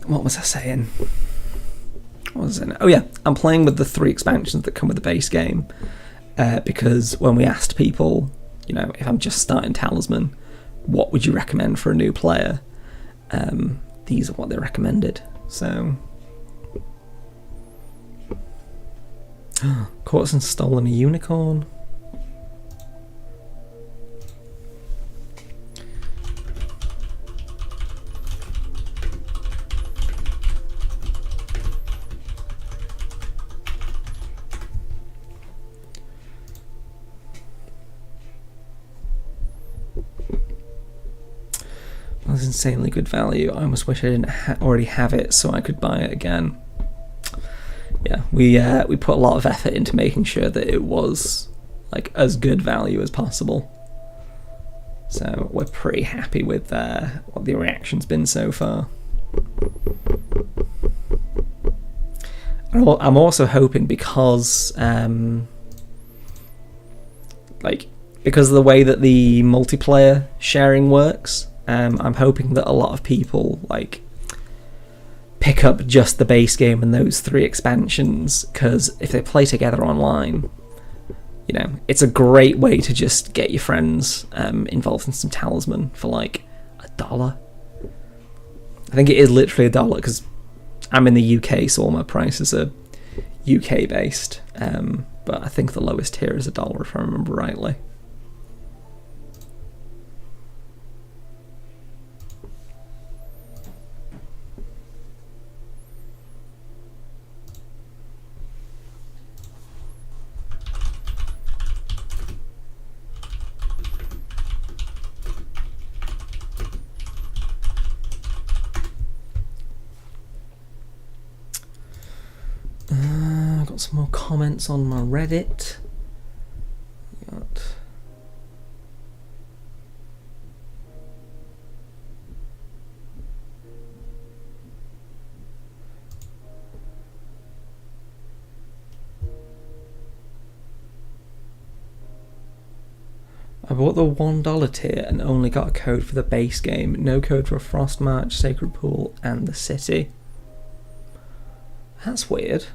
What was I saying? What was it? Oh yeah, I'm playing with the 3 expansions that come with the base game, because when we asked people, you know, if I'm just starting Talisman, what would you recommend for a new player? These are what they recommended. So, caught us and stolen a unicorn. That's insanely good value. I almost wish I didn't already have it so I could buy it again. Yeah, we put a lot of effort into making sure that it was like as good value as possible. So we're pretty happy with what the reaction's been so far. I'm also hoping, because because of the way that the multiplayer sharing works, I'm hoping that a lot of people pick up just the base game and those 3 expansions, because if they play together online, you know, it's a great way to just get your friends involved in some Talisman for $1. I think it is literally $1, because I'm in the UK, so all my prices are UK based, but I think the lowest tier is $1 if I remember rightly. Got some more comments on my Reddit. I bought the $1 tier and only got a code for the base game. No code for Frostmarch, Sacred Pool, and the City. That's weird.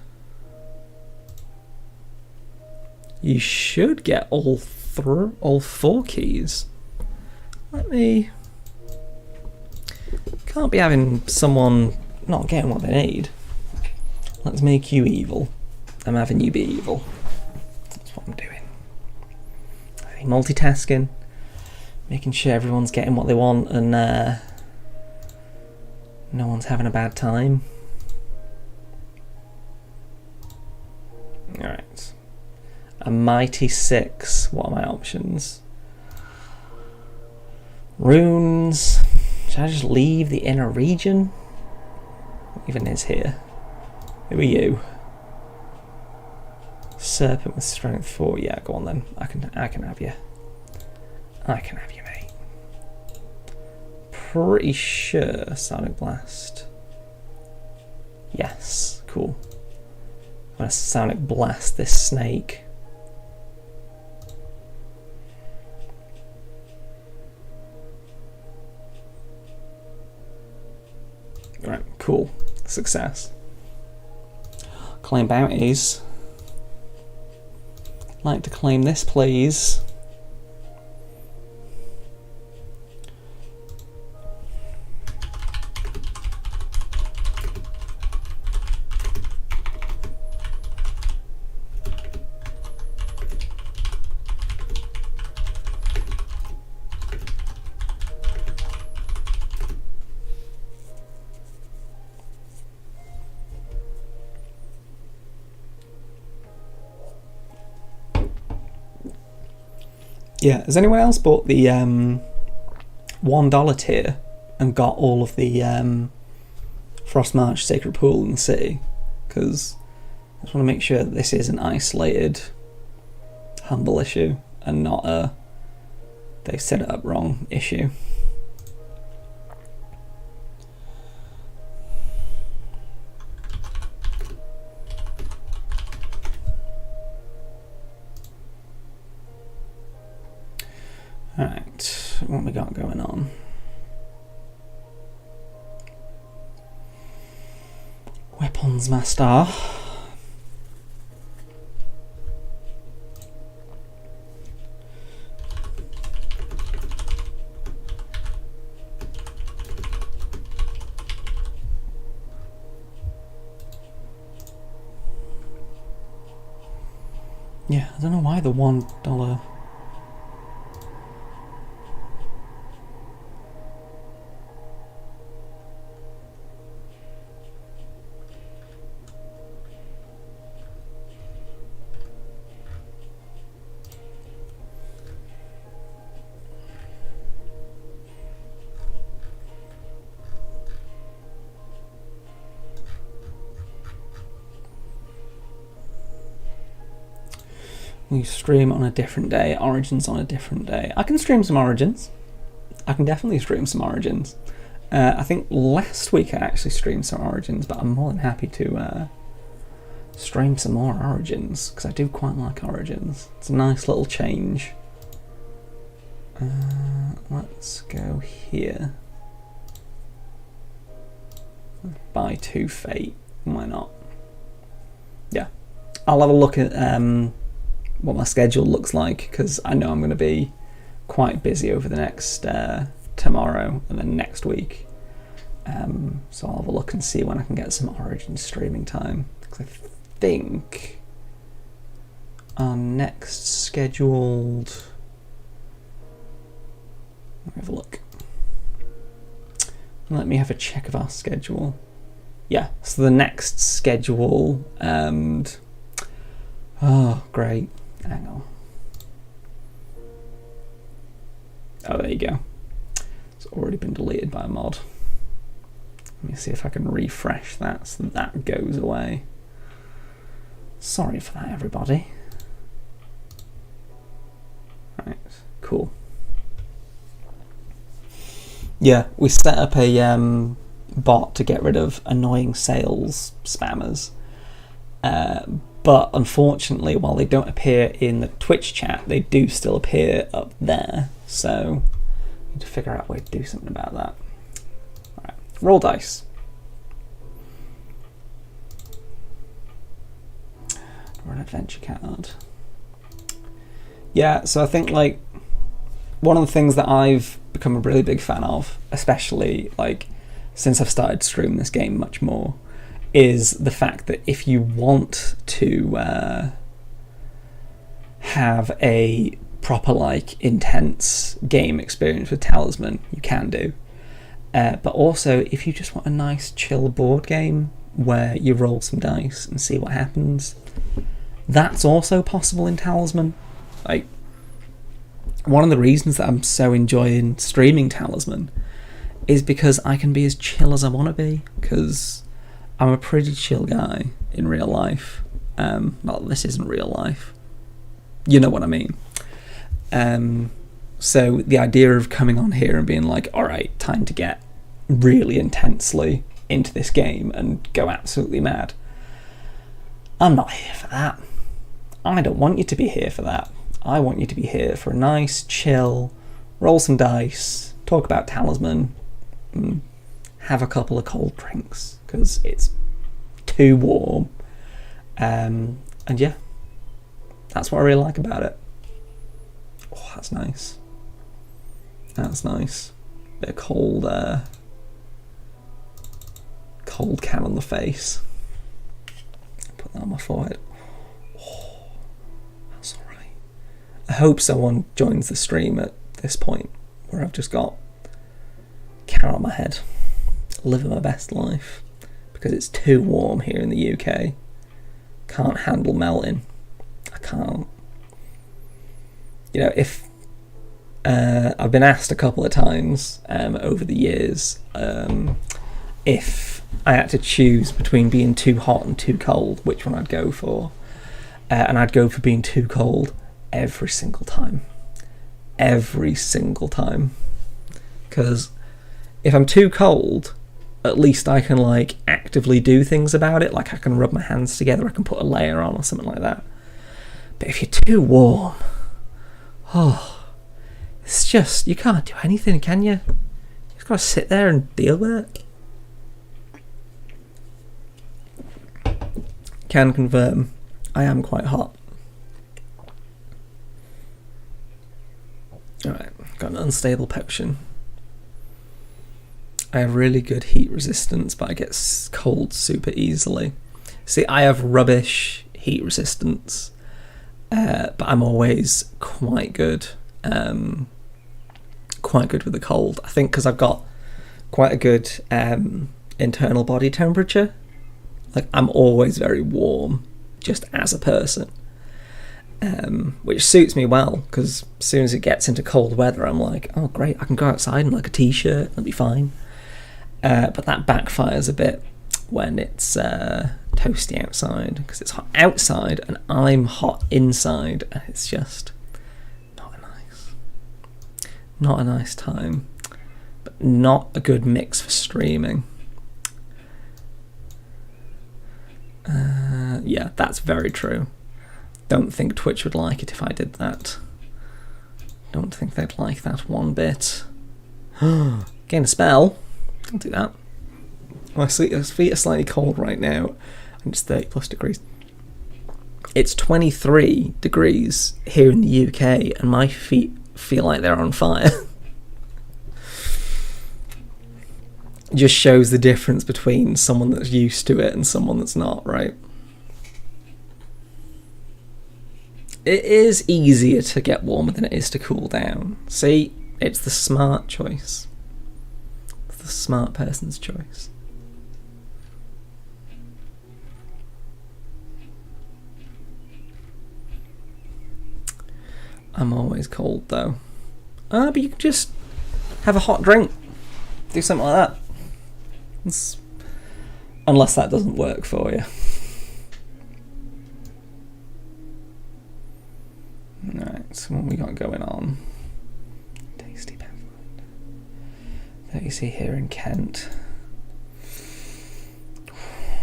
You should get all 4 keys. Let me... Can't be having someone not getting what they need. Let's make you evil. I'm having you be evil. That's what I'm doing. Multitasking. Making sure everyone's getting what they want and no one's having a bad time. Alright. A mighty 6. What are my options? Runes. Should I just leave the inner region? What even is here? Who are you? Serpent with strength 4. Yeah, go on then. I can have you. I can have you, mate. Pretty sure Sonic Blast. Yes, cool. I'm gonna Sonic Blast this snake. Right, cool. Success. Claim bounties. Like to claim this, please. Yeah, has anyone else bought the $1 tier and got all of the Frostmarch Sacred Pool in the city? Because I just want to make sure that this is an isolated humble issue and not a they've set it up wrong issue. Alright, what we got going on? Weapons Master. Yeah, I don't know why the $1 we stream on a different day, Origins on a different day. I can stream some Origins. I can definitely stream some Origins. I think last week I actually streamed some Origins, but I'm more than happy to stream some more Origins, because I do quite like Origins. It's a nice little change. Let's go here. Buy 2 Fate. Why not? Yeah. I'll have a look at what my schedule looks like, because I know I'm going to be quite busy over the next tomorrow and then next week. So I'll have a look and see when I can get some Origin streaming time, because I think our next scheduled... Let me have a look. Let me have a check of our schedule. Yeah, so the next schedule and... Oh, great. Hang on. Oh, there you go. It's already been deleted by a mod. Let me see if I can refresh that so that goes away. Sorry for that, everybody. Right, cool. Yeah, we set up a bot to get rid of annoying sales spammers. But unfortunately, while they don't appear in the Twitch chat, they do still appear up there. So, I need to figure out a way to do something about that. Alright, roll dice. or an adventure card. Yeah, so I think like one of the things that I've become a really big fan of, especially like since I've started streaming this game much more, is the fact that if you want to have a proper like intense game experience with Talisman, you can do. But also, if you just want a nice chill board game where you roll some dice and see what happens, that's also possible in Talisman. Like, one of the reasons that I'm so enjoying streaming Talisman is because I can be as chill as I want to be, because I'm a pretty chill guy in real life. Not that this isn't real life. You know what I mean. So the idea of coming on here and being like, alright, time to get really intensely into this game and go absolutely mad, I'm not here for that. I don't want you to be here for that. I want you to be here for a nice, chill, roll some dice, talk about Talisman, and have a couple of cold drinks, because it's too warm. And yeah, that's what I really like about it. Oh, that's nice. That's nice. Bit of cold can on the face. Put that on my forehead. Oh, that's alright. I hope someone joins the stream at this point where I've just got can on my head, living my best life, because it's too warm here in the UK. Can't handle melting. I can't. You know, if I've been asked a couple of times over the years if I had to choose between being too hot and too cold, which one I'd go for. And I'd go for being too cold every single time. Every single time. Because if I'm too cold, at least I can like actively do things about it. Like I can rub my hands together, I can put a layer on or something like that. But if you're too warm, oh, it's just, you can't do anything, can you? You just gotta sit there and deal with it. Can confirm, I am quite hot. Alright, got an unstable potion. I have really good heat resistance, but I get cold super easily. See, I have rubbish heat resistance, but I'm always quite good. Quite good with the cold. I think because I've got quite a good internal body temperature. Like, I'm always very warm, just as a person. Which suits me well, because as soon as it gets into cold weather, I'm like, oh great, I can go outside in like a t-shirt, that'll be fine. But that backfires a bit when it's toasty outside, because it's hot outside and I'm hot inside, and it's just not a nice time, but not a good mix for streaming. Yeah, that's very true. Don't think Twitch would like it if I did that. Don't think they'd like that one bit. Gain a spell. I'll do that. My feet are slightly cold right now, and it's 30 plus degrees. It's 23 degrees here in the UK, and my feet feel like they're on fire. It just shows the difference between someone that's used to it and someone that's not, right? It is easier to get warmer than it is to cool down. See, it's the smart choice. It's the smart person's choice. I'm always cold though. But you can just have a hot drink. Do something like that. Unless that doesn't work for you. Alright, so what we got going on? Tasty Pathfinder. There you see here in Kent.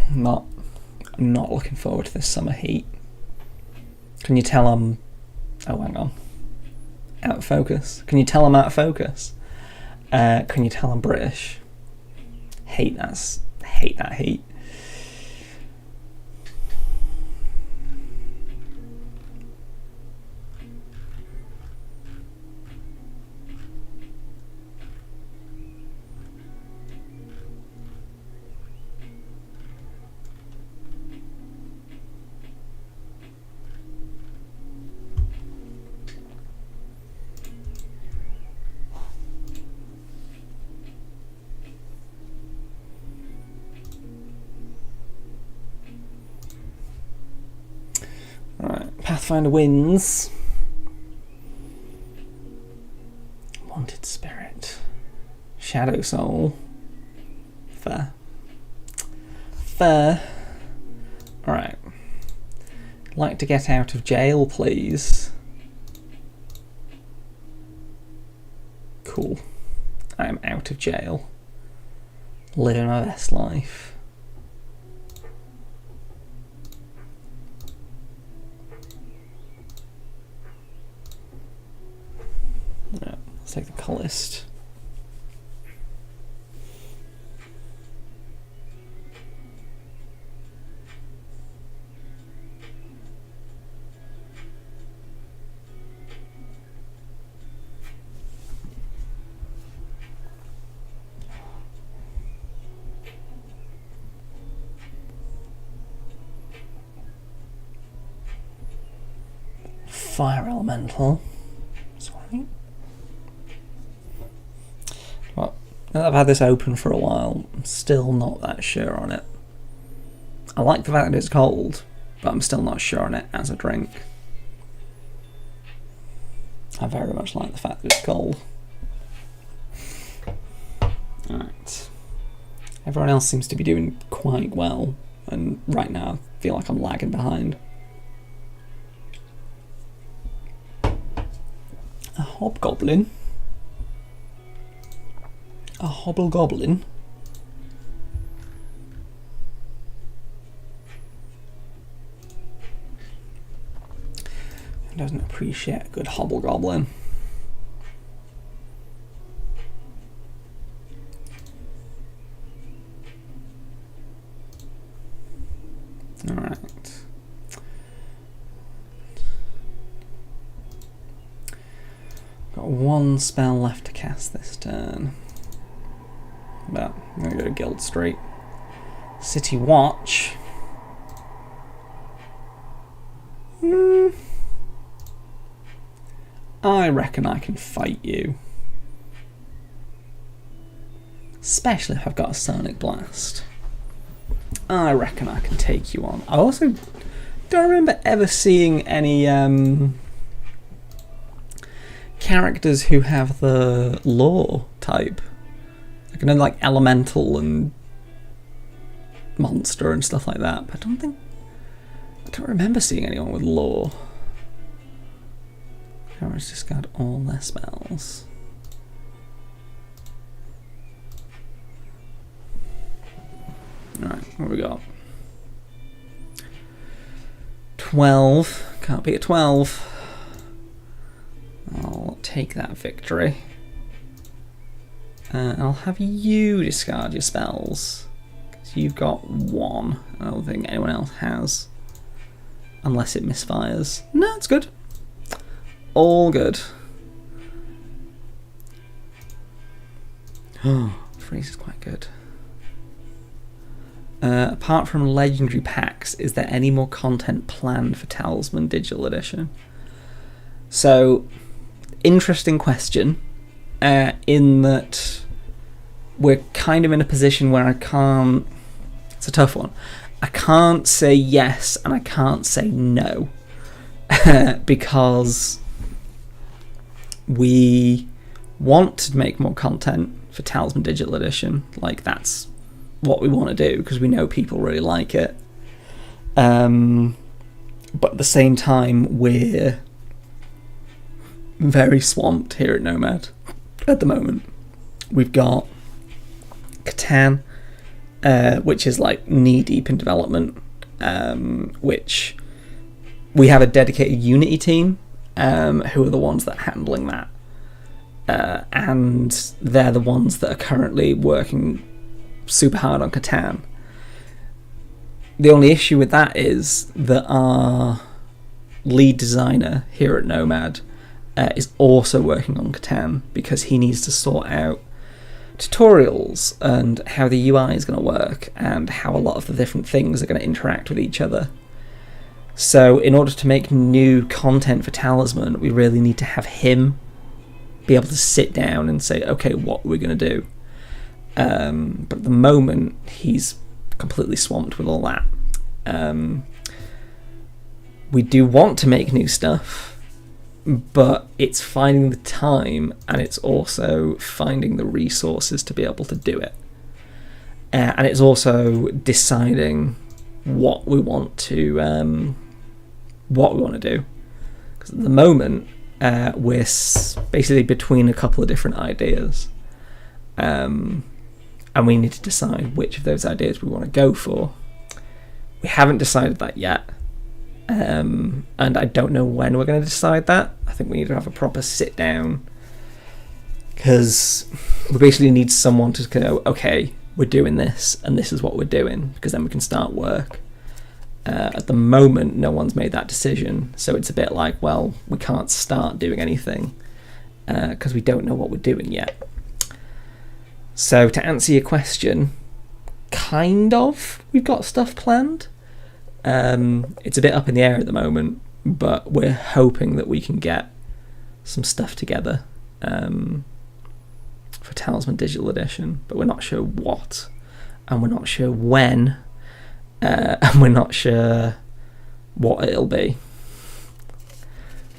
I'm not looking forward to this summer heat. Can you tell I'm... Oh, hang on. Out of focus. Can you tell I'm out of focus? Can you tell I'm British? Hate that heat. Pathfinder wins. Wanted Spirit. Shadow Soul. Fair. Fair. Alright. Like to get out of jail, please. Cool. I am out of jail. Living my best life. Right, let's take the Cullist. Fire Elemental. Sorry. Well, now that I've had this open for a while, I'm still not that sure on it. I like the fact that it's cold, but I'm still not sure on it as a drink. I very much like the fact that it's cold. Alright. Everyone else seems to be doing quite well, and right now I feel like I'm lagging behind. A Hobgoblin. A Hobblegoblin. Who doesn't appreciate a good Hobblegoblin? Alright. Got one spell left to cast this turn. But I'm going to go to Guild Street. City Watch. I reckon I can fight you. Especially if I've got a Sonic Blast. I reckon I can take you on. I also don't remember ever seeing any characters who have the law type. Like, I know, like elemental and monster and stuff like that, but I don't remember seeing anyone with law. Powers discard all their spells. Alright, what have we got? 12. Can't beat a 12. I'll take that victory. I'll have you discard your spells. Because you've got one. I don't think anyone else has. Unless it misfires. No, it's good. All good. Freeze is quite good. Apart from legendary packs, is there any more content planned for Talisman Digital Edition? So, interesting question, in that we're kind of in a position where I can't, it's a tough one, I can't say yes and I can't say no, because we want to make more content for Talisman Digital Edition, like that's what we want to do because we know people really like it, but at the same time we're very swamped here at Nomad at the moment. We've got Catan, which is like knee deep in development, which we have a dedicated Unity team who are the ones that are handling that, and they're the ones that are currently working super hard on Catan. The only issue with that is that our lead designer here at Nomad is also working on Catan because he needs to sort out tutorials and how the UI is going to work and how a lot of the different things are going to interact with each other. So in order to make new content for Talisman, we really need to have him be able to sit down and say, okay, what are we going to do? But at the moment, he's completely swamped with all that. we do want to make new stuff, but it's finding the time and it's also finding the resources to be able to do it. And it's also deciding what we want to do. Because at the moment, we're basically between a couple of different ideas. And we need to decide which of those ideas we want to go for. We haven't decided that yet. And I don't know when we're going to decide that. I think we need to have a proper sit down, because we basically need someone to go, okay, we're doing this and this is what we're doing, because then we can start work. At the moment, no one's made that decision, so it's a bit like, well, we can't start doing anything because we don't know what we're doing yet. So to answer your question, kind of, we've got stuff planned. It's a bit up in the air at the moment, but we're hoping that we can get some stuff together for Talisman Digital Edition, but we're not sure what, and we're not sure when, and we're not sure what it'll be.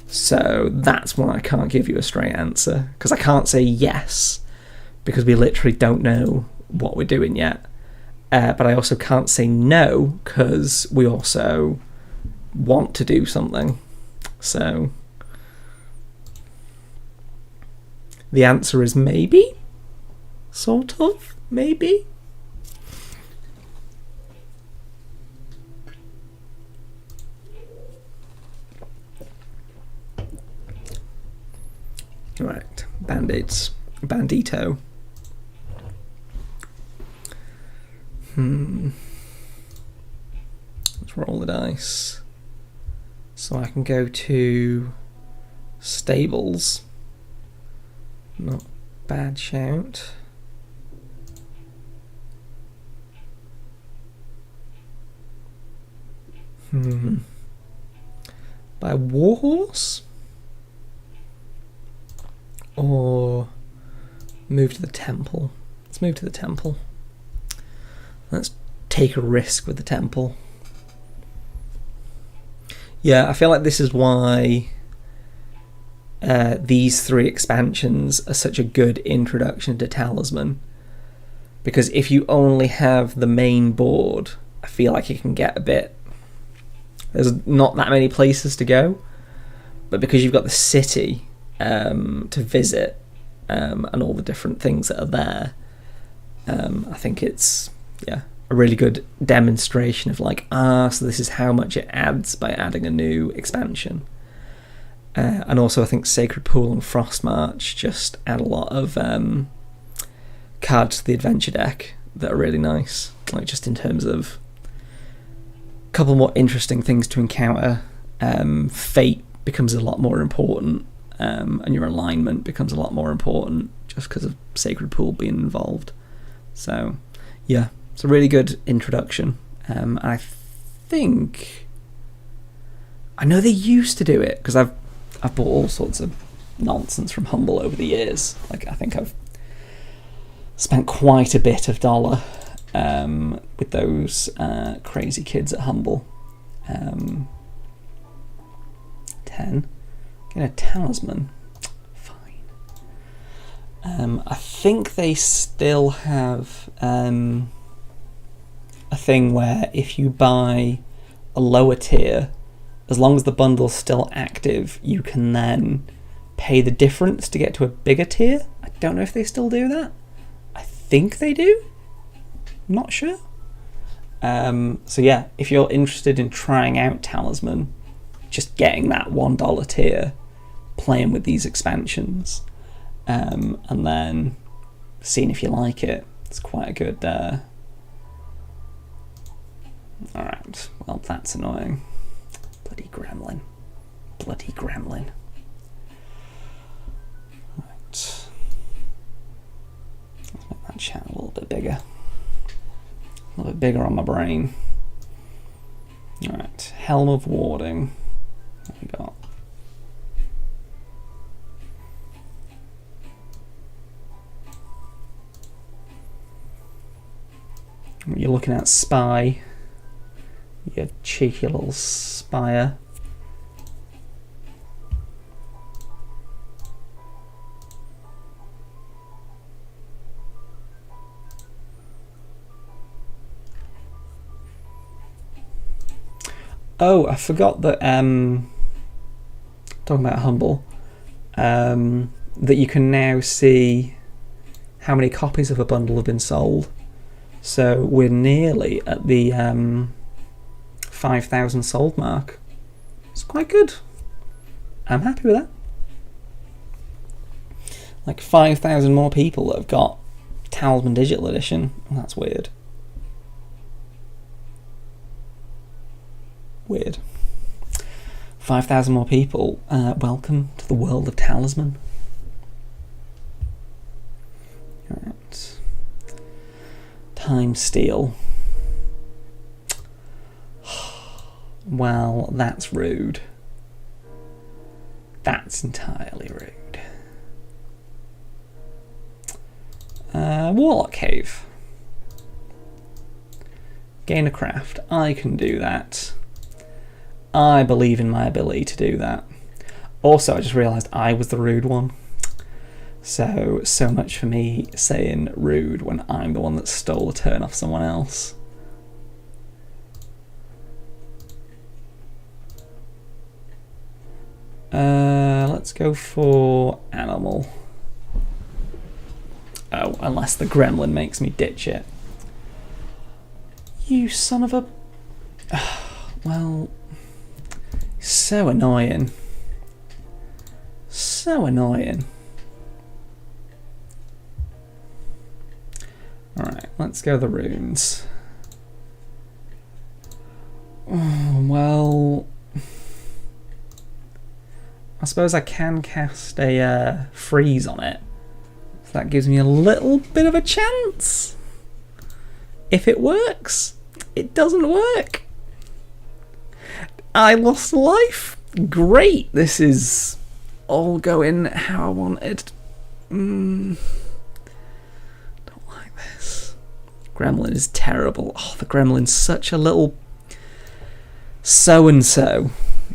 So that's why I can't give you a straight answer, because I can't say yes, because we literally don't know what we're doing yet. But I also can't say no, because we also want to do something. So the answer is maybe, sort of, maybe. Right, Band-Aids, Bandito. Let's roll the dice. So I can go to stables. Not bad shout. Buy a warhorse? Or move to the temple? Let's move to the temple. Let's take a risk with the temple. Yeah, I feel like this is why these 3 expansions are such a good introduction to Talisman. Because if you only have the main board, I feel like it can get a bit... There's not that many places to go. But because you've got the city to visit and all the different things that are there, I think it's... yeah, a really good demonstration of like, so this is how much it adds by adding a new expansion. And also I think Sacred Pool and Frost March just add a lot of cards to the adventure deck that are really nice, like just in terms of a couple more interesting things to encounter. Fate becomes a lot more important, and your alignment becomes a lot more important just because of Sacred Pool being involved. So yeah, it's a really good introduction. I think... I know they used to do it, because I've bought all sorts of nonsense from Humble over the years. Like, I think I've spent quite a bit of dollar with those crazy kids at Humble. 10. Get a talisman. Fine. I think they still have a thing where if you buy a lower tier, as long as the bundle's still active, you can then pay the difference to get to a bigger tier. I don't know if they still do that. I think they do. I'm not sure. So yeah, if you're interested in trying out Talisman, just getting that $1 tier, playing with these expansions, and then seeing if you like it, it's quite a good... Alright, well, that's annoying. Bloody gremlin. Bloody gremlin. Right. Let's make that chat a little bit bigger. A little bit bigger on my brain. Alright, Helm of Warding. What we got? You're looking at Spy. You cheeky little spire. Oh, I forgot that, talking about Humble, that you can now see how many copies of a bundle have been sold. So we're nearly at the 5,000 sold mark. It's quite good. I'm happy with that. Like 5,000 more people that have got Talisman Digital Edition. Well, that's weird. Weird. 5,000 more people. Welcome to the world of Talisman. Alright. Time Steal. Well, that's rude. That's entirely rude. Warlock Cave. Gain a craft. I can do that. I believe in my ability to do that. Also, I just realised I was the rude one. So much for me saying rude when I'm the one that stole a turn off someone else. Let's go for animal. Oh, unless the gremlin makes me ditch it. You son of a... Well... So annoying. So annoying. Alright, let's go the runes. Oh, well... I suppose I can cast a freeze on it. So that gives me a little bit of a chance. If it works. It doesn't work. I lost life. Great. This is all going how I wanted. Don't like this. Gremlin is terrible. Oh, the gremlin's such a little so-and-so.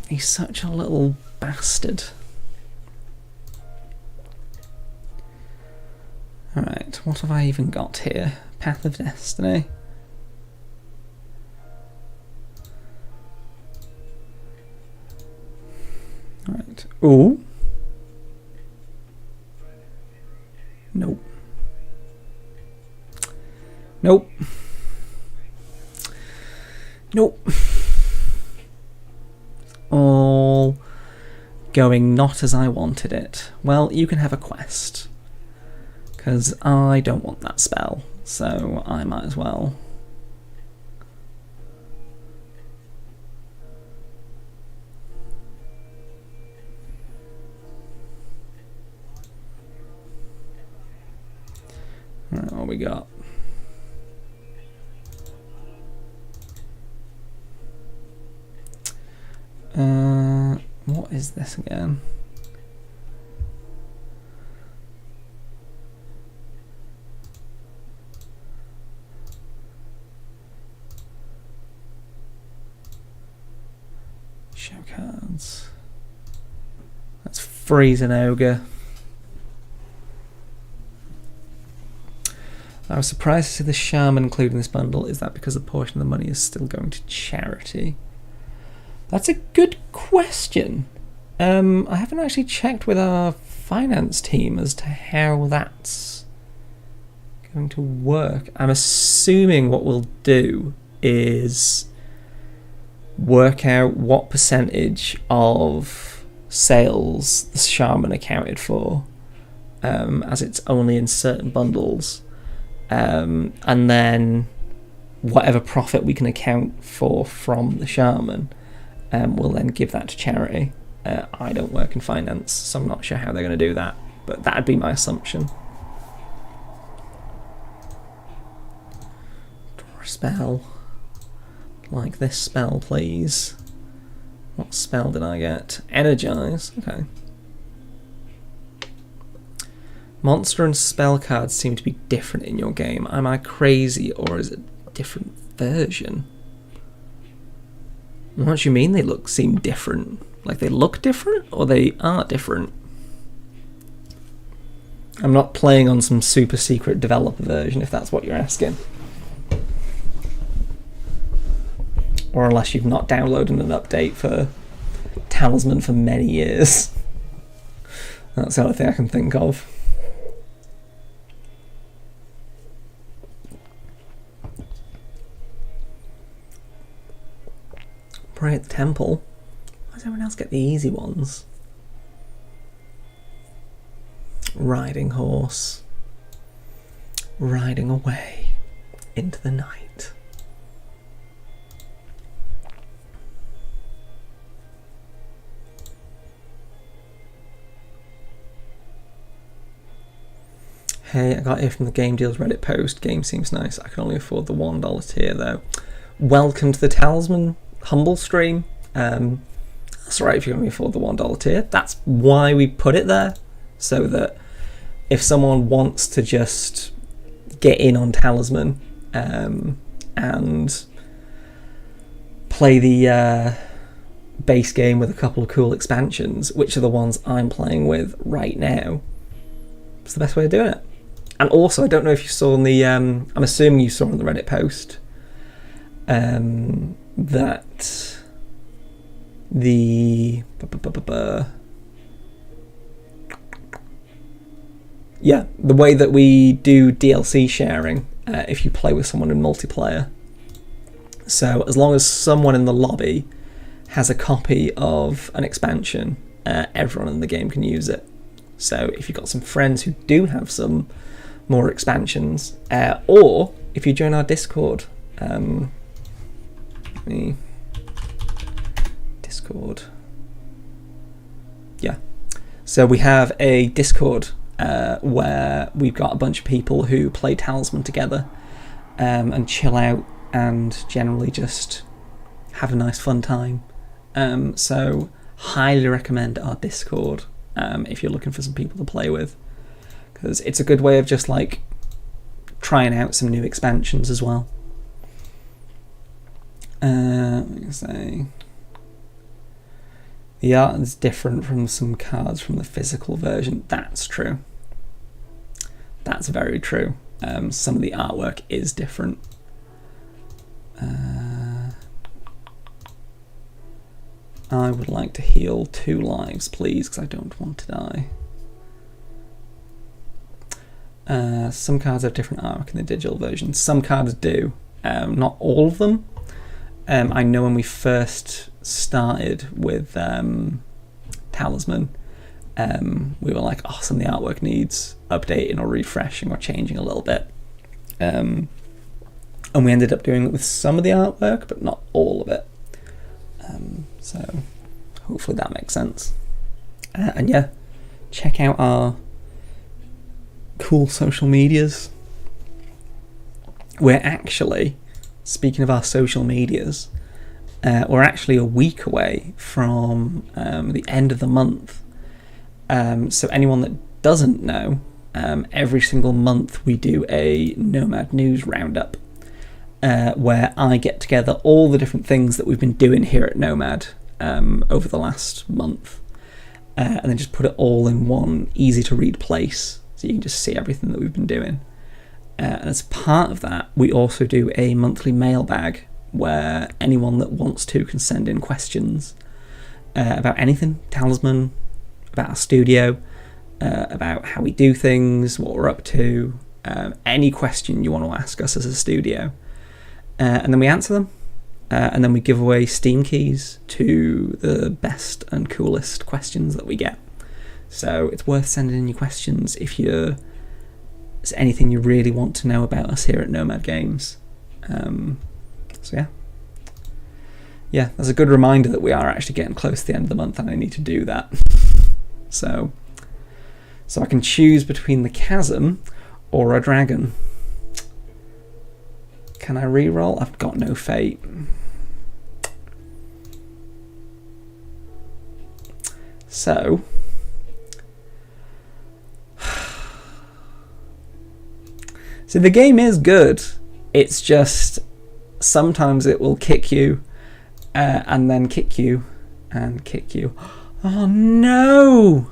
He's such a little bastard. Alright, what have I even got here? Path of Destiny. Alright. Ooh. Nope. Nope. Nope. All going not as I wanted it. Well, you can have a quest. Because I don't want that spell, so I might as well. Alright, what we got? What is this again? Show cards. Let's freeze an ogre. I was surprised to see the shaman included in this bundle. Is that because a portion of the money is still going to charity? That's a good question. I haven't actually checked with our finance team as to how that's going to work. I'm assuming what we'll do is work out what percentage of sales the shaman accounted for, as it's only in certain bundles, and then whatever profit we can account for from the shaman, we'll then give that to charity. I don't work in finance, so I'm not sure how they're going to do that, but that'd be my assumption. Draw a spell. Like this spell, please. What spell did I get? Energize. Okay. Monster and spell cards seem to be different in your game. Am I crazy, or is it a different version? What do you mean they seem different? Like they look different, or they are different? I'm not playing on some super secret developer version, if that's what you're asking. or unless you've not downloaded an update for Talisman for many years. That's the only thing I can think of. Pray at the temple. Why does everyone else get the easy ones? Riding horse. Riding away into the night. Hey, I got here from the Game Deals Reddit post. Game seems nice. I can only afford the $1 tier though. Welcome to the Talisman Humble stream. That's right if you can only afford the $1 tier. That's why we put it there. So that if someone wants to just get in on Talisman and play the base game with a couple of cool expansions, which are the ones I'm playing with right now, it's the best way of doing it. And also, I don't know if you saw in the I'm assuming you saw in the Reddit post that the the way that we do DLC sharing if you play with someone in multiplayer. So as long as someone in the lobby has a copy of an expansion, everyone in the game can use it. So if you've got some friends who do have some more expansions, or if you join our Discord, the Discord, so we have a Discord where we've got a bunch of people who play Talisman together and chill out and generally just have a nice fun time. So highly recommend our Discord if you're looking for some people to play with, because it's a good way of just like trying out some new expansions as well. Let me say the art is different from some cards from the physical version. That's true. That's very true. Some of the artwork is different. I would like to heal 2 lives, please, because I don't want to die. Some cards have different artwork in the digital version. Some cards do. Not all of them. I know when we first started with Talisman, we were like, oh, some of the artwork needs updating or refreshing or changing a little bit. And we ended up doing it with some of the artwork, but not all of it. So hopefully that makes sense. And yeah, check out our cool social medias. We're actually, speaking of our social medias, we're actually a week away from the end of the month. So anyone that doesn't know, every single month we do a Nomad News Roundup, where I get together all the different things that we've been doing here at Nomad over the last month, and then just put it all in one easy to read place, so you can just see everything that we've been doing. And as part of that, we also do a monthly mailbag where anyone that wants to can send in questions about anything Talisman, about our studio, about how we do things, what we're up to, any question you want to ask us as a studio. And then we answer them, and then we give away Steam keys to the best and coolest questions that we get. So it's worth sending in your questions if there's anything you really want to know about us here at Nomad Games. So yeah, that's a good reminder that we are actually getting close to the end of the month and I need to do that. So I can choose between the chasm or a dragon. Can I re-roll? I've got no fate. So the game is good. It's just sometimes it will kick you and then kick you and kick you. Oh no!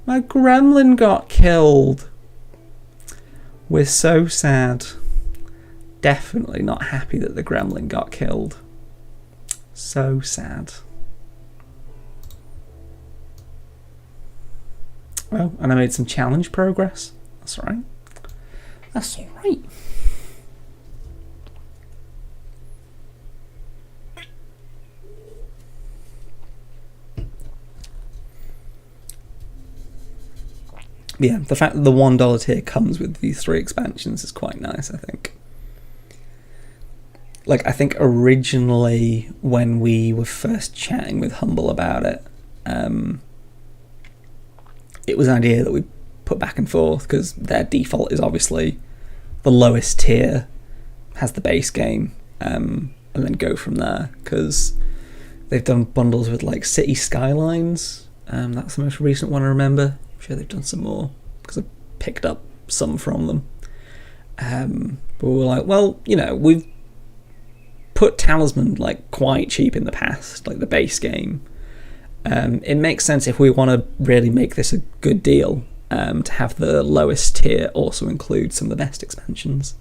My gremlin got killed. We're so sad. Definitely not happy that the gremlin got killed. So sad. Oh, and I made some challenge progress. That's alright. That's alright. Yeah, the fact that the $1 tier comes with these 3 expansions is quite nice, I think. Like, I think originally when we were first chatting with Humble about it, it was an idea that we put back and forth, because their default is obviously the lowest tier has the base game, and then go from there, because they've done bundles with like City Skylines. That's the most recent one I remember. I'm sure they've done some more because I picked up some from them. But we were like, well, you know, we've put Talisman like quite cheap in the past, like the base game. It makes sense if we want to really make this a good deal, to have the lowest tier also include some of the best expansions.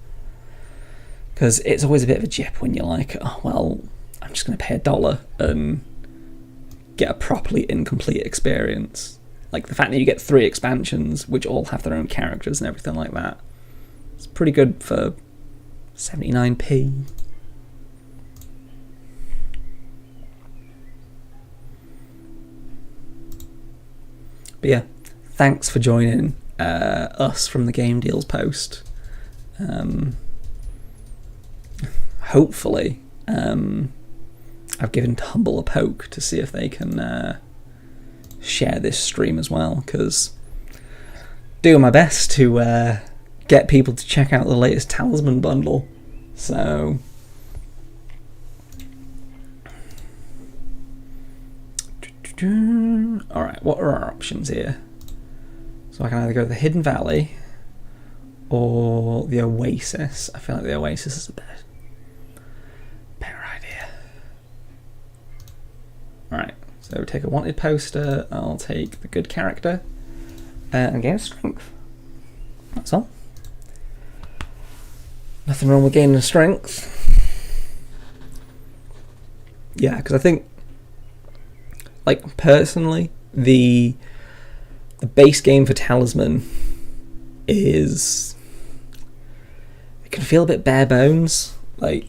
Because it's always a bit of a jip when you're like, oh, well, I'm just going to pay $1 and get a properly incomplete experience. Like the fact that you get 3 expansions, which all have their own characters and everything like that, it's pretty good for 79p. But yeah, thanks for joining us from the Game Deals post. Hopefully, I've given Humble a poke to see if they can share this stream as well, because doing my best to get people to check out the latest Talisman bundle. So alright, what are our options here? So I can either go to the Hidden Valley or the Oasis. I feel like the Oasis is a better idea. Alright, so take a wanted poster, I'll take the good character, and gain strength. That's all. Nothing wrong with gaining strength. Yeah, because I think, like, personally, the base game for Talisman is, it can feel a bit bare bones. Like,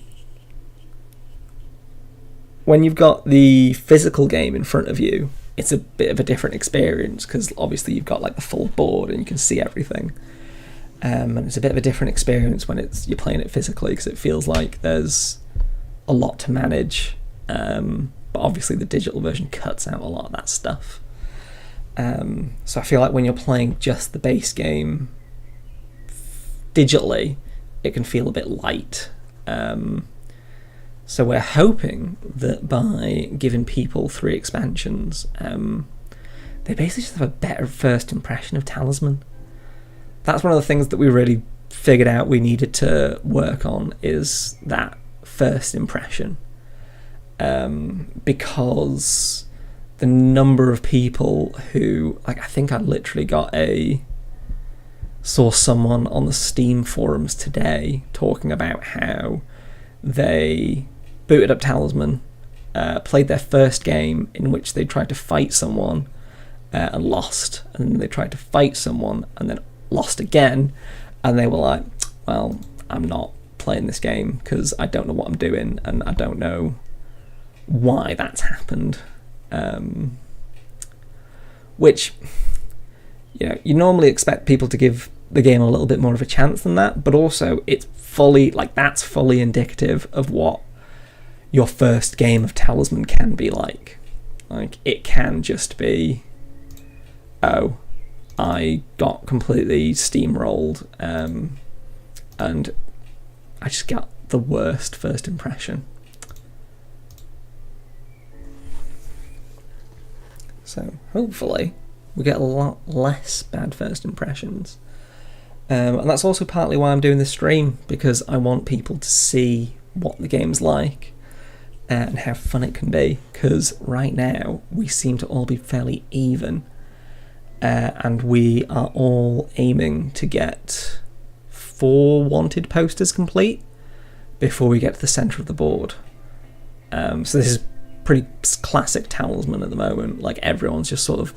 when you've got the physical game in front of you, it's a bit of a different experience, because obviously you've got like the full board and you can see everything. And it's a bit of a different experience when you're playing it physically, because it feels like there's a lot to manage. But obviously the digital version cuts out a lot of that stuff. So I feel like when you're playing just the base game digitally, it can feel a bit light. So we're hoping that by giving people 3 expansions, they basically just have a better first impression of Talisman. That's one of the things that we really figured out we needed to work on, is that first impression. Because the number of people who, like, I think I literally saw someone on the Steam forums today talking about how they booted up Talisman, played their first game in which they tried to fight someone and lost, and then they tried to fight someone and then lost again, and they were like, well, I'm not playing this game because I don't know what I'm doing and I don't know why that's happened. Which, you know, you normally expect people to give the game a little bit more of a chance than that, but also it's fully, like, that's fully indicative of what your first game of Talisman can be like. Like, it can just be, oh, I got completely steamrolled, and I just got the worst first impression. So hopefully we get a lot less bad first impressions. And that's also partly why I'm doing this stream, because I want people to see what the game's like and how fun it can be, because right now we seem to all be fairly even, and we are all aiming to get 4 wanted posters complete before we get to the centre of the board. So this is pretty classic Talisman at the moment. Like, everyone's just sort of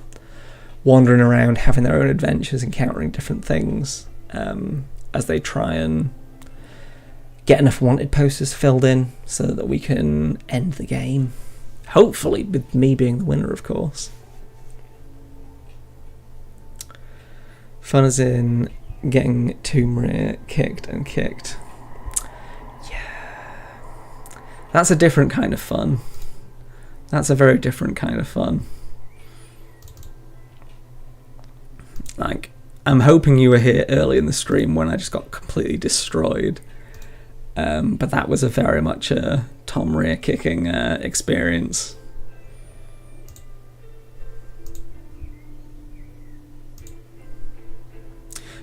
wandering around, having their own adventures, encountering different things, as they try and get enough wanted posters filled in so that we can end the game. Hopefully, with me being the winner, of course. Fun as in getting Tomb Raider kicked and kicked. Yeah. That's a different kind of fun. That's a very different kind of fun. Like, I'm hoping you were here early in the stream when I just got completely destroyed. But that was a very much a Tom rear kicking experience.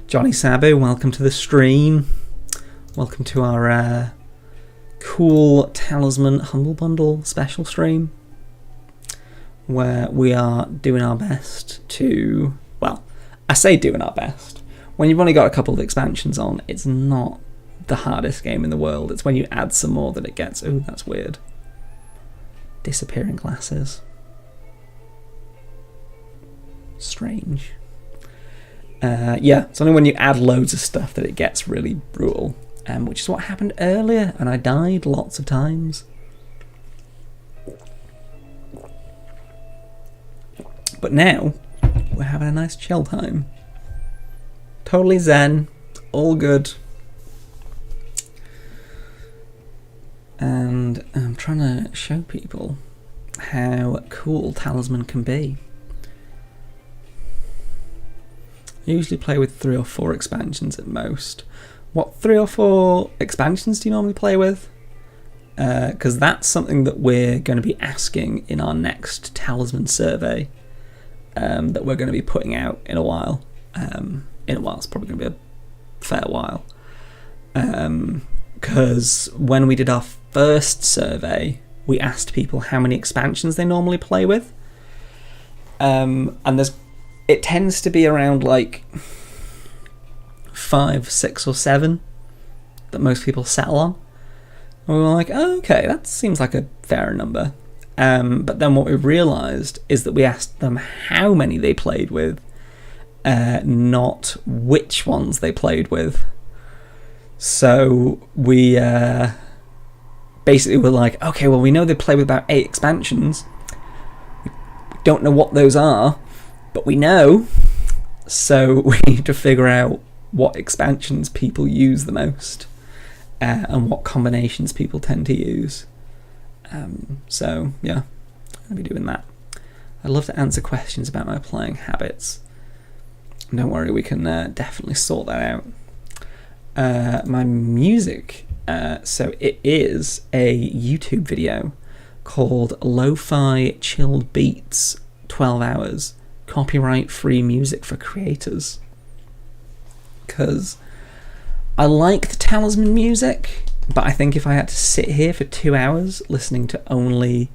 Johnny Sabu, welcome to the stream. Welcome to our cool Talisman Humble Bundle special stream, where we are doing our best to, well, I say doing our best. When you've only got a couple of expansions on, it's not the hardest game in the world. It's when you add some more that it gets, ooh, that's weird. Disappearing glasses. Strange. Yeah, it's only when you add loads of stuff that it gets really brutal, which is what happened earlier, and I died lots of times. But now, we're having a nice chill time. Totally zen, all good. And I'm trying to show people how cool Talisman can be. I usually play with 3 or 4 expansions at most. What 3 or 4 expansions do you normally play with? Because that's something that we're going to be asking in our next Talisman survey that we're going to be putting out in a while. It's probably going to be a fair while. Because when we did our first survey, we asked people how many expansions they normally play with. And it tends to be around like 5, 6 or 7 that most people settle on. And we were like, oh, okay, that seems like a fair number. But then what we realised is that we asked them how many they played with, not which ones they played with. So we basically were like, okay, well, we know they play with about 8 expansions. We don't know what those are, but we know. So we need to figure out what expansions people use the most, and what combinations people tend to use. So yeah, I'll be doing that. I'd love to answer questions about my playing habits. Don't worry, we can definitely sort that out. My music, so it is a YouTube video called Lo-Fi Chilled Beats 12 Hours Copyright Free Music for Creators. Because I like the Talisman music, but I think if I had to sit here for 2 hours listening to only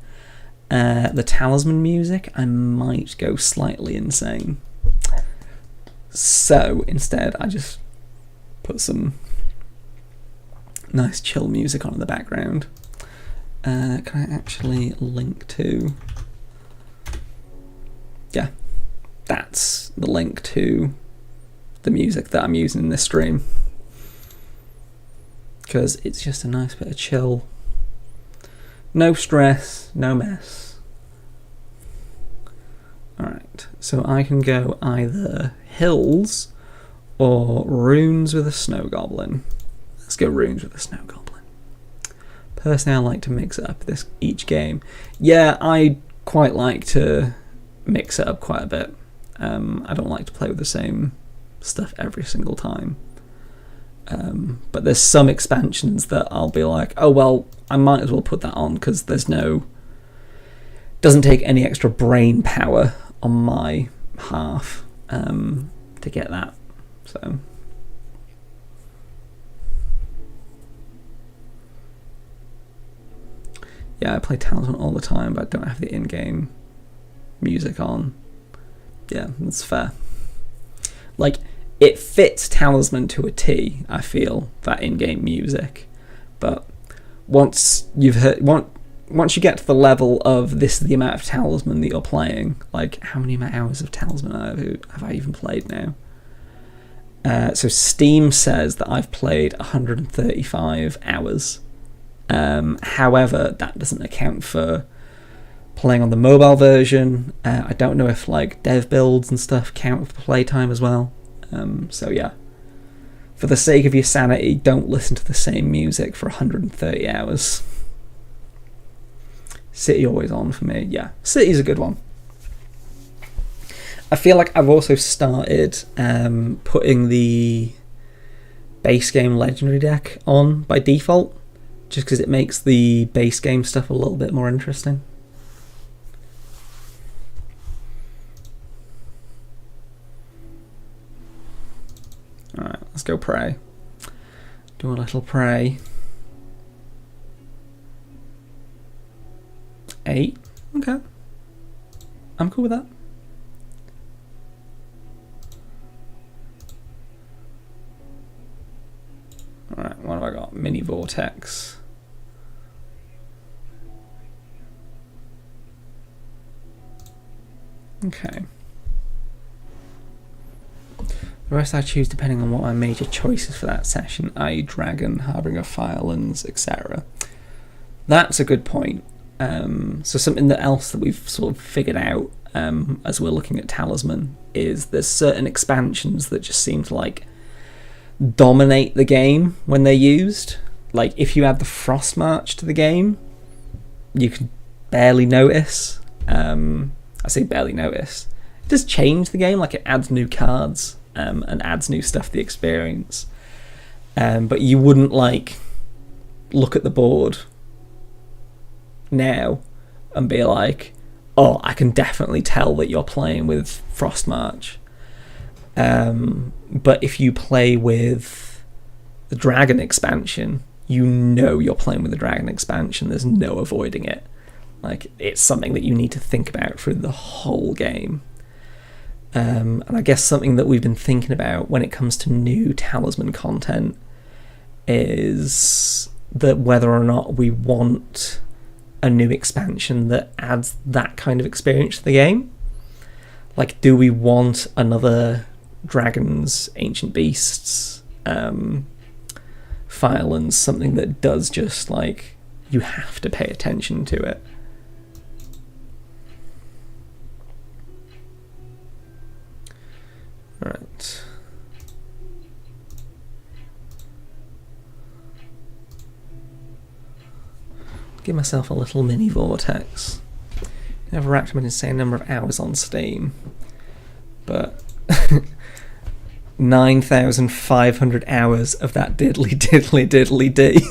the Talisman music, I might go slightly insane. So instead, I just put some nice chill music on in the background. Can I actually link to... Yeah, that's the link to the music that I'm using in this stream. Because it's just a nice bit of chill. No stress, no mess. Alright, so I can go either hills or runes with a snow goblin. Let's go runes with a snow goblin. Personally, I like to mix it up each game. Yeah, I quite like to mix it up quite a bit. I don't like to play with the same stuff every single time. But there's some expansions that I'll be like, oh well, I might as well put that on because doesn't take any extra brain power on my half to get that. So yeah, I play Talisman all the time, but I don't have the in-game music on. Yeah, that's fair. Like, it fits Talisman to a T, I feel, that in-game music. But once once you get to the level of this is the amount of Talisman that you're playing, like how many hours of Talisman have I even played now? So Steam says that I've played 135 hours. However, that doesn't account for playing on the mobile version. I don't know if like dev builds and stuff count for playtime as well. So yeah, for the sake of your sanity, don't listen to the same music for 130 hours. City always on for me. Yeah, City's a good one. I feel like I've also started putting the base game legendary deck on by default, just because it makes the base game stuff a little bit more interesting. Alright, let's go pray. Do a little pray. 8. Okay. I'm cool with that. Alright, what have I got? Mini Vortex. Okay. The rest I choose depending on what my major choices for that session, i.e. Dragon, Harbinger, Firelands, etc. That's a good point. So something else that we've sort of figured out as we're looking at Talisman is there's certain expansions that just seem to like dominate the game when they're used. Like if you add the Frost March to the game, you can barely notice. I say barely notice. It does change the game, like it adds new cards and adds new stuff to the experience. But you wouldn't like look at the board now and be like, oh, I can definitely tell that you're playing with Frost March. But if you play with the Dragon expansion, you know you're playing with the Dragon expansion. There's no avoiding it. Like, it's something that you need to think about through the whole game. And I guess something that we've been thinking about when it comes to new Talisman content is that whether or not we want a new expansion that adds that kind of experience to the game. Like, do we want another Dragons, Ancient Beasts, Firelands, something that does just, like, you have to pay attention to it. Alright. Give myself a little mini vortex. I've racked up an insane number of hours on Steam, but 9,500 hours of that diddly diddly diddly dee.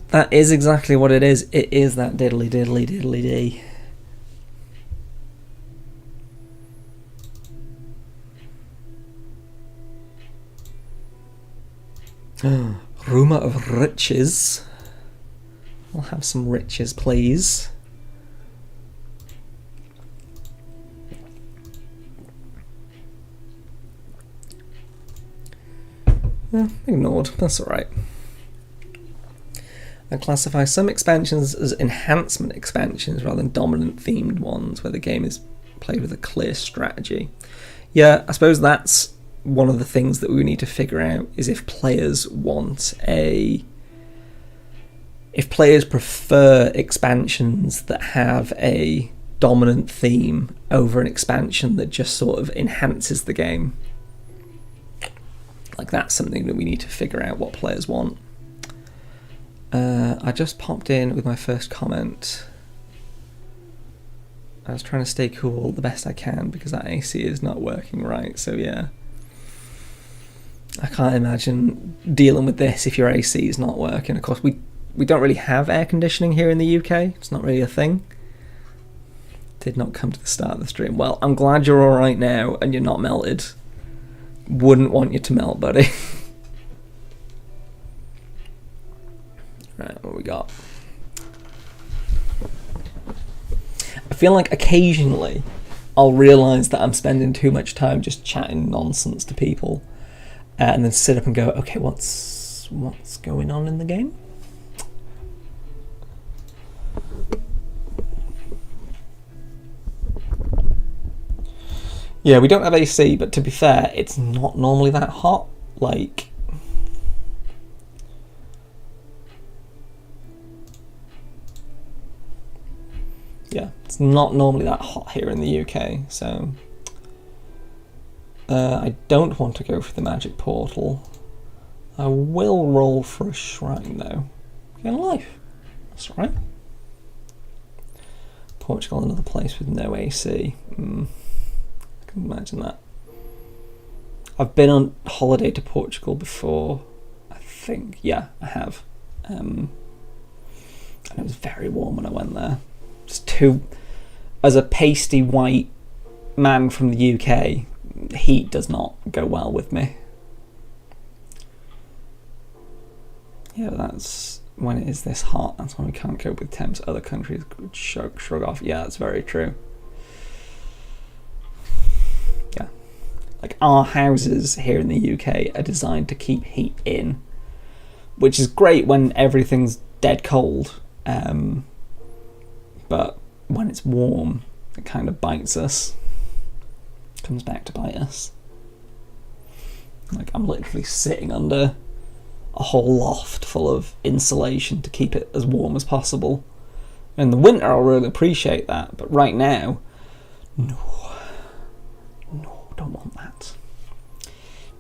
That is exactly what it is. It is that diddly diddly diddly dee. Rumour of riches. I'll have some riches, please. Ignored. That's alright. I classify some expansions as enhancement expansions rather than dominant themed ones where the game is played with a clear strategy. Yeah, I suppose that's one of the things that we need to figure out is if players prefer expansions that have a dominant theme over an expansion that just sort of enhances the game. Like, that's something that we need to figure out what players want. I just popped in with my first comment. I was trying to stay cool the best I can because that AC is not working right, so yeah. I can't imagine dealing with this if your AC is not working. Of course, we don't really have air conditioning here in the UK. It's not really a thing. Did not come to the start of the stream. Well, I'm glad you're alright now and you're not melted. Wouldn't want you to melt, buddy. Right, what we got? I feel like occasionally I'll realise that I'm spending too much time just chatting nonsense to people. And then sit up and go, okay, what's going on in the game? Yeah, we don't have AC, but to be fair, it's not normally that hot. Like, yeah, it's not normally that hot here in the UK, so I don't want to go for the magic portal. I will roll for a shrine though. Get life. That's all right. Portugal, another place with no AC. I can imagine that. I've been on holiday to Portugal before, I think. Yeah, I have. And it was very warm when I went there. As a pasty white man from the UK, heat does not go well with me. Yeah, that's when it is this hot. That's when we can't cope with temps. Other countries would shrug off. Yeah, that's very true. Yeah. Like, our houses here in the UK are designed to keep heat in, which is great when everything's dead cold. But when it's warm, it kind of bites us. Comes back to bite us. Like, I'm literally sitting under a whole loft full of insulation to keep it as warm as possible. In the winter, I'll really appreciate that, but right now, no, don't want that.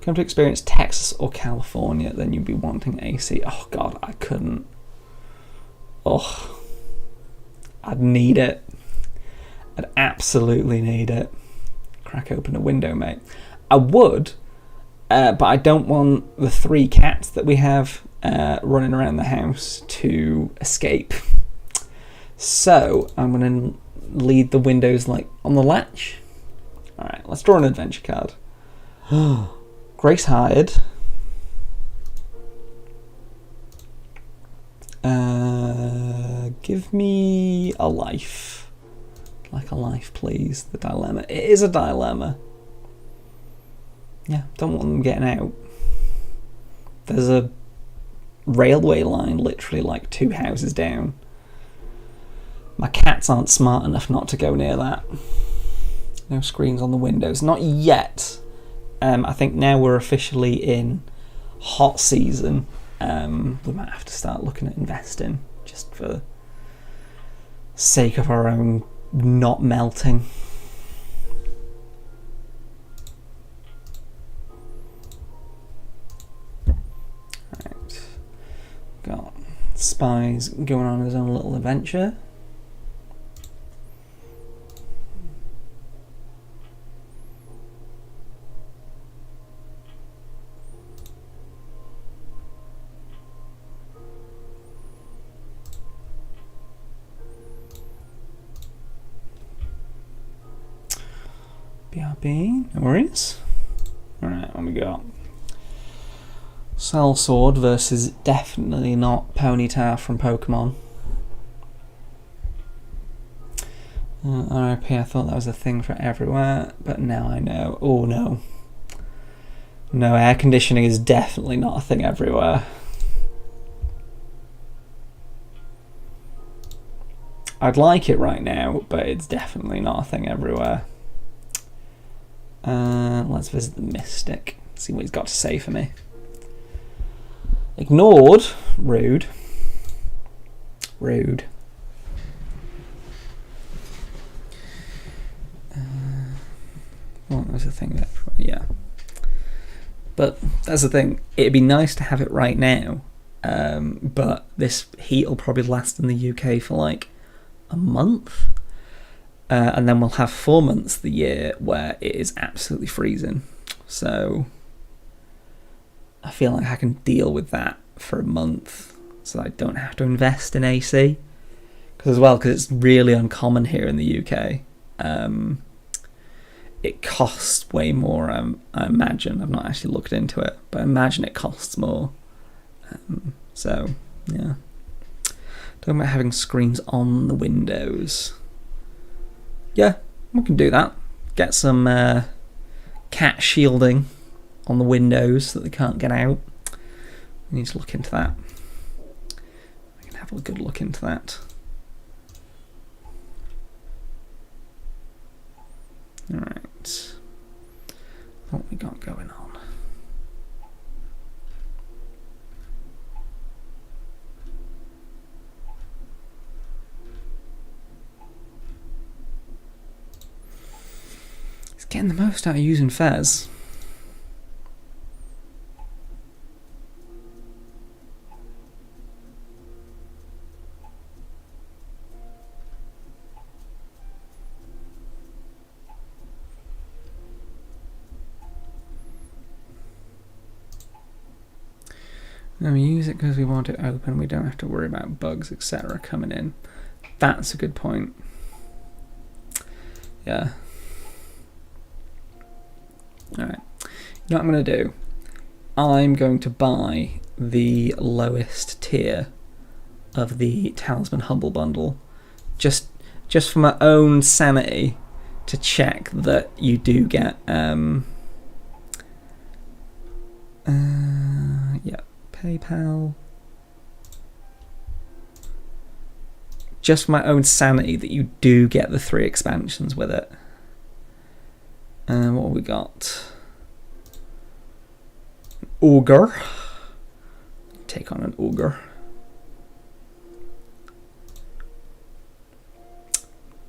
Come to experience Texas or California, then you'd be wanting AC. Oh God, I couldn't. Oh, I'd need it. I'd absolutely need it. Crack open a window, mate. I would, but I don't want the 3 cats that we have running around the house to escape. So I'm going to leave the windows like on the latch. All right, let's draw an adventure card. Grace hired. Give me a life. Like a life, please. The dilemma. It is a dilemma. Yeah, don't want them getting out. There's a railway line literally like 2 houses down. My cats aren't smart enough not to go near that. No screens on the windows. Not yet. I think now we're officially in hot season. We might have to start looking at investing just for the sake of our own not melting. Right. Got Spies going on his own little adventure. BRB, no worries. Alright, what we got? Sellsword versus definitely not Ponyta from Pokemon. RIP, I thought that was a thing for everywhere, but now I know. Oh no. No, air conditioning is definitely not a thing everywhere. I'd like it right now, but it's definitely not a thing everywhere. Let's visit the Mystic. See what he's got to say for me. Ignored. Rude. Rude. Well, there's a thing there. Yeah. But that's the thing. It'd be nice to have it right now. But this heat will probably last in the UK for like a month. And then we'll have 4 months the year where it is absolutely freezing. So I feel like I can deal with that for a month so I don't have to invest in AC. Because it's really uncommon here in the UK. It costs way more, I imagine. I've not actually looked into it, but I imagine it costs more. So, yeah. Talking about having screens on the windows. Yeah, we can do that. Get some cat shielding on the windows so that they can't get out. We need to look into that. We can have a good look into that. Alright. what we got going on. It's getting the most out of using Fez. And we use it because we want it open. We don't have to worry about bugs, etc. coming in. That's a good point. Yeah. Alright. You know what I'm going to do? I'm going to buy the lowest tier of the Talisman Humble Bundle. Just for my own sanity, to check that you do get... yeah. PayPal. Just for my own sanity that you do get the 3 expansions with it. And what have we got? Ogre. Take on an ogre.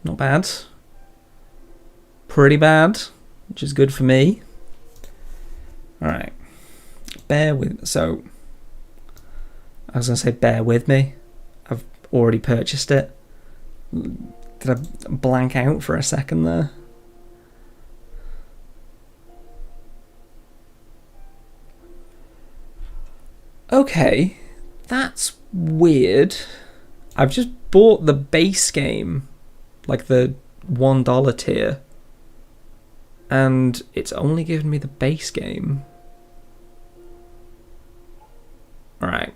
Not bad. Pretty bad, which is good for me. Alright. Bear with... So... I was going to say bear with me. I've already purchased it. Did I blank out for a second there? Okay, that's weird. I've just bought the base game, like the $1 tier, and it's only given me the base game. Alright.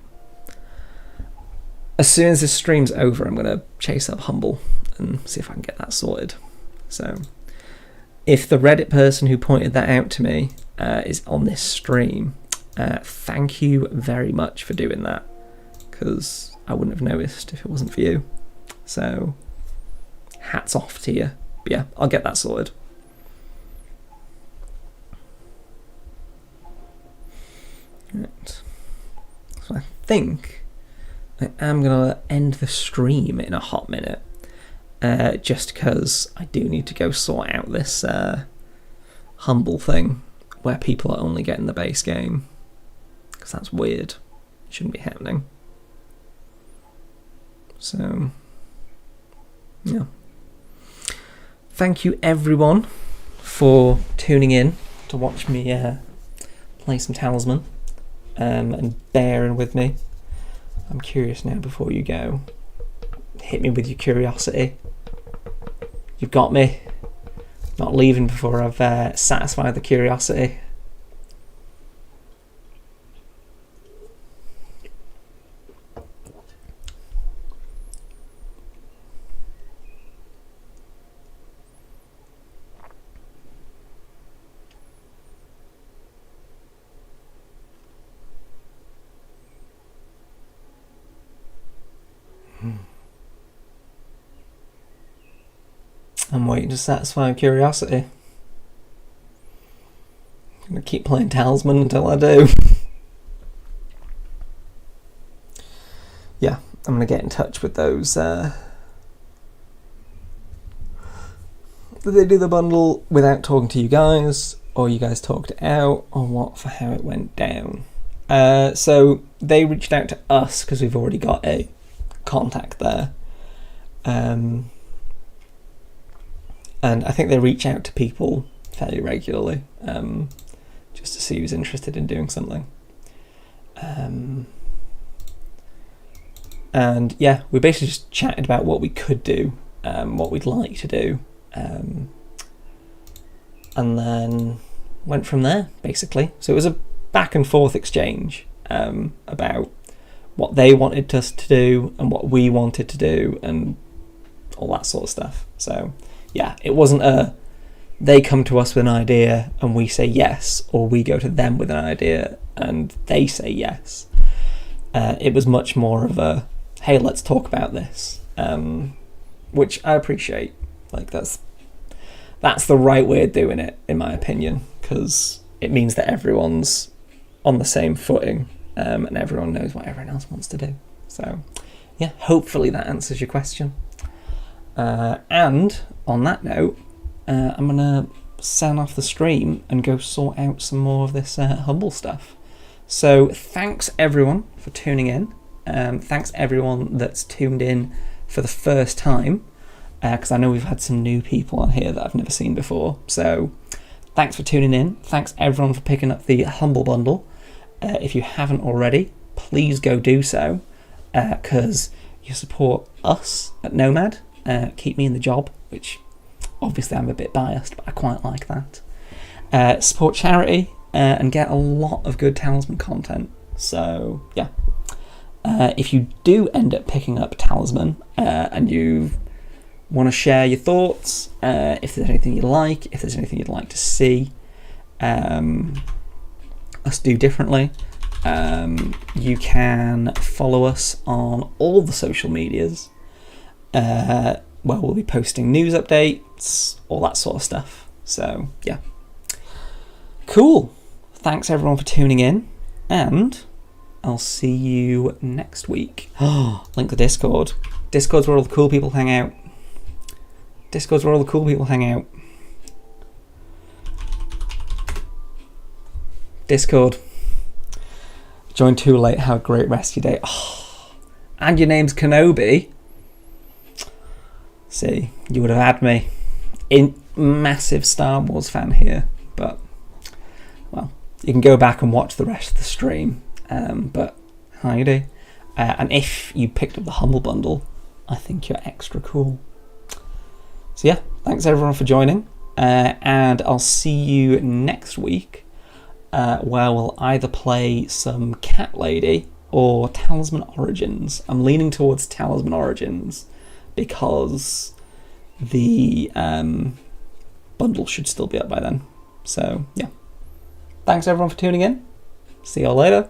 As soon as this stream's over, I'm going to chase up Humble and see if I can get that sorted. So, if the Reddit person who pointed that out to me is on this stream, thank you very much for doing that, because I wouldn't have noticed if it wasn't for you. So, hats off to you. But yeah, I'll get that sorted. Right. So I think I am going to end the stream in a hot minute, just because I do need to go sort out this Humble thing, where people are only getting the base game, because that's weird. It shouldn't be happening. So, yeah. Thank you everyone for tuning in to watch me play some Talisman, and bearing with me. I'm curious now before you go. Hit me with your curiosity. You've got me. Not leaving before I've satisfied the curiosity. I'm waiting to satisfy curiosity. I'm going to keep playing Talisman until I do. Yeah, I'm going to get in touch with those. Did they do the bundle without talking to you guys, or you guys talked it out, or what, for how it went down? So they reached out to us because we've already got a contact there. And I think they reach out to people fairly regularly, just to see who's interested in doing something. And yeah, we basically just chatted about what we could do, what we'd like to do, and then went from there, basically. So it was a back and forth exchange about what they wanted us to do and what we wanted to do and all that sort of stuff. So yeah, it wasn't they come to us with an idea and we say yes, or we go to them with an idea and they say yes. It was much more of a, hey, let's talk about this, which I appreciate. Like that's the right way of doing it, in my opinion, because it means that everyone's on the same footing, and everyone knows what everyone else wants to do. So yeah, hopefully that answers your question. And on that note, I'm going to sign off the stream and go sort out some more of this Humble stuff. So thanks everyone for tuning in. Thanks everyone that's tuned in for the first time, because I know we've had some new people on here that I've never seen before. So thanks for tuning in. Thanks everyone for picking up the Humble Bundle. If you haven't already, please go do so, because you support us at Nomad, keep me in the job, which obviously I'm a bit biased, but I quite like that. Support charity, and get a lot of good Talisman content. So yeah, if you do end up picking up Talisman, and you want to share your thoughts, if there's anything you like, if there's anything you'd like to see us do differently, you can follow us on all the social medias, where we'll be posting news updates, all that sort of stuff. So yeah, cool. Thanks everyone for tuning in, and I'll see you next week. Link the Discord. Discord's where all the cool people hang out. Discord's where all the cool people hang out. Discord. Join too late. Have a great rest of your day. And your name's Kenobi. See, you would have had me. Massive Star Wars fan here, but well, you can go back and watch the rest of the stream. But how you do? And if you picked up the Humble Bundle, I think you're extra cool. So yeah, thanks everyone for joining, and I'll see you next week, where we'll either play some Cat Lady or Talisman Origins. I'm leaning towards Talisman Origins because the bundle should still be up by then. So yeah, thanks everyone for tuning in. See y'all later.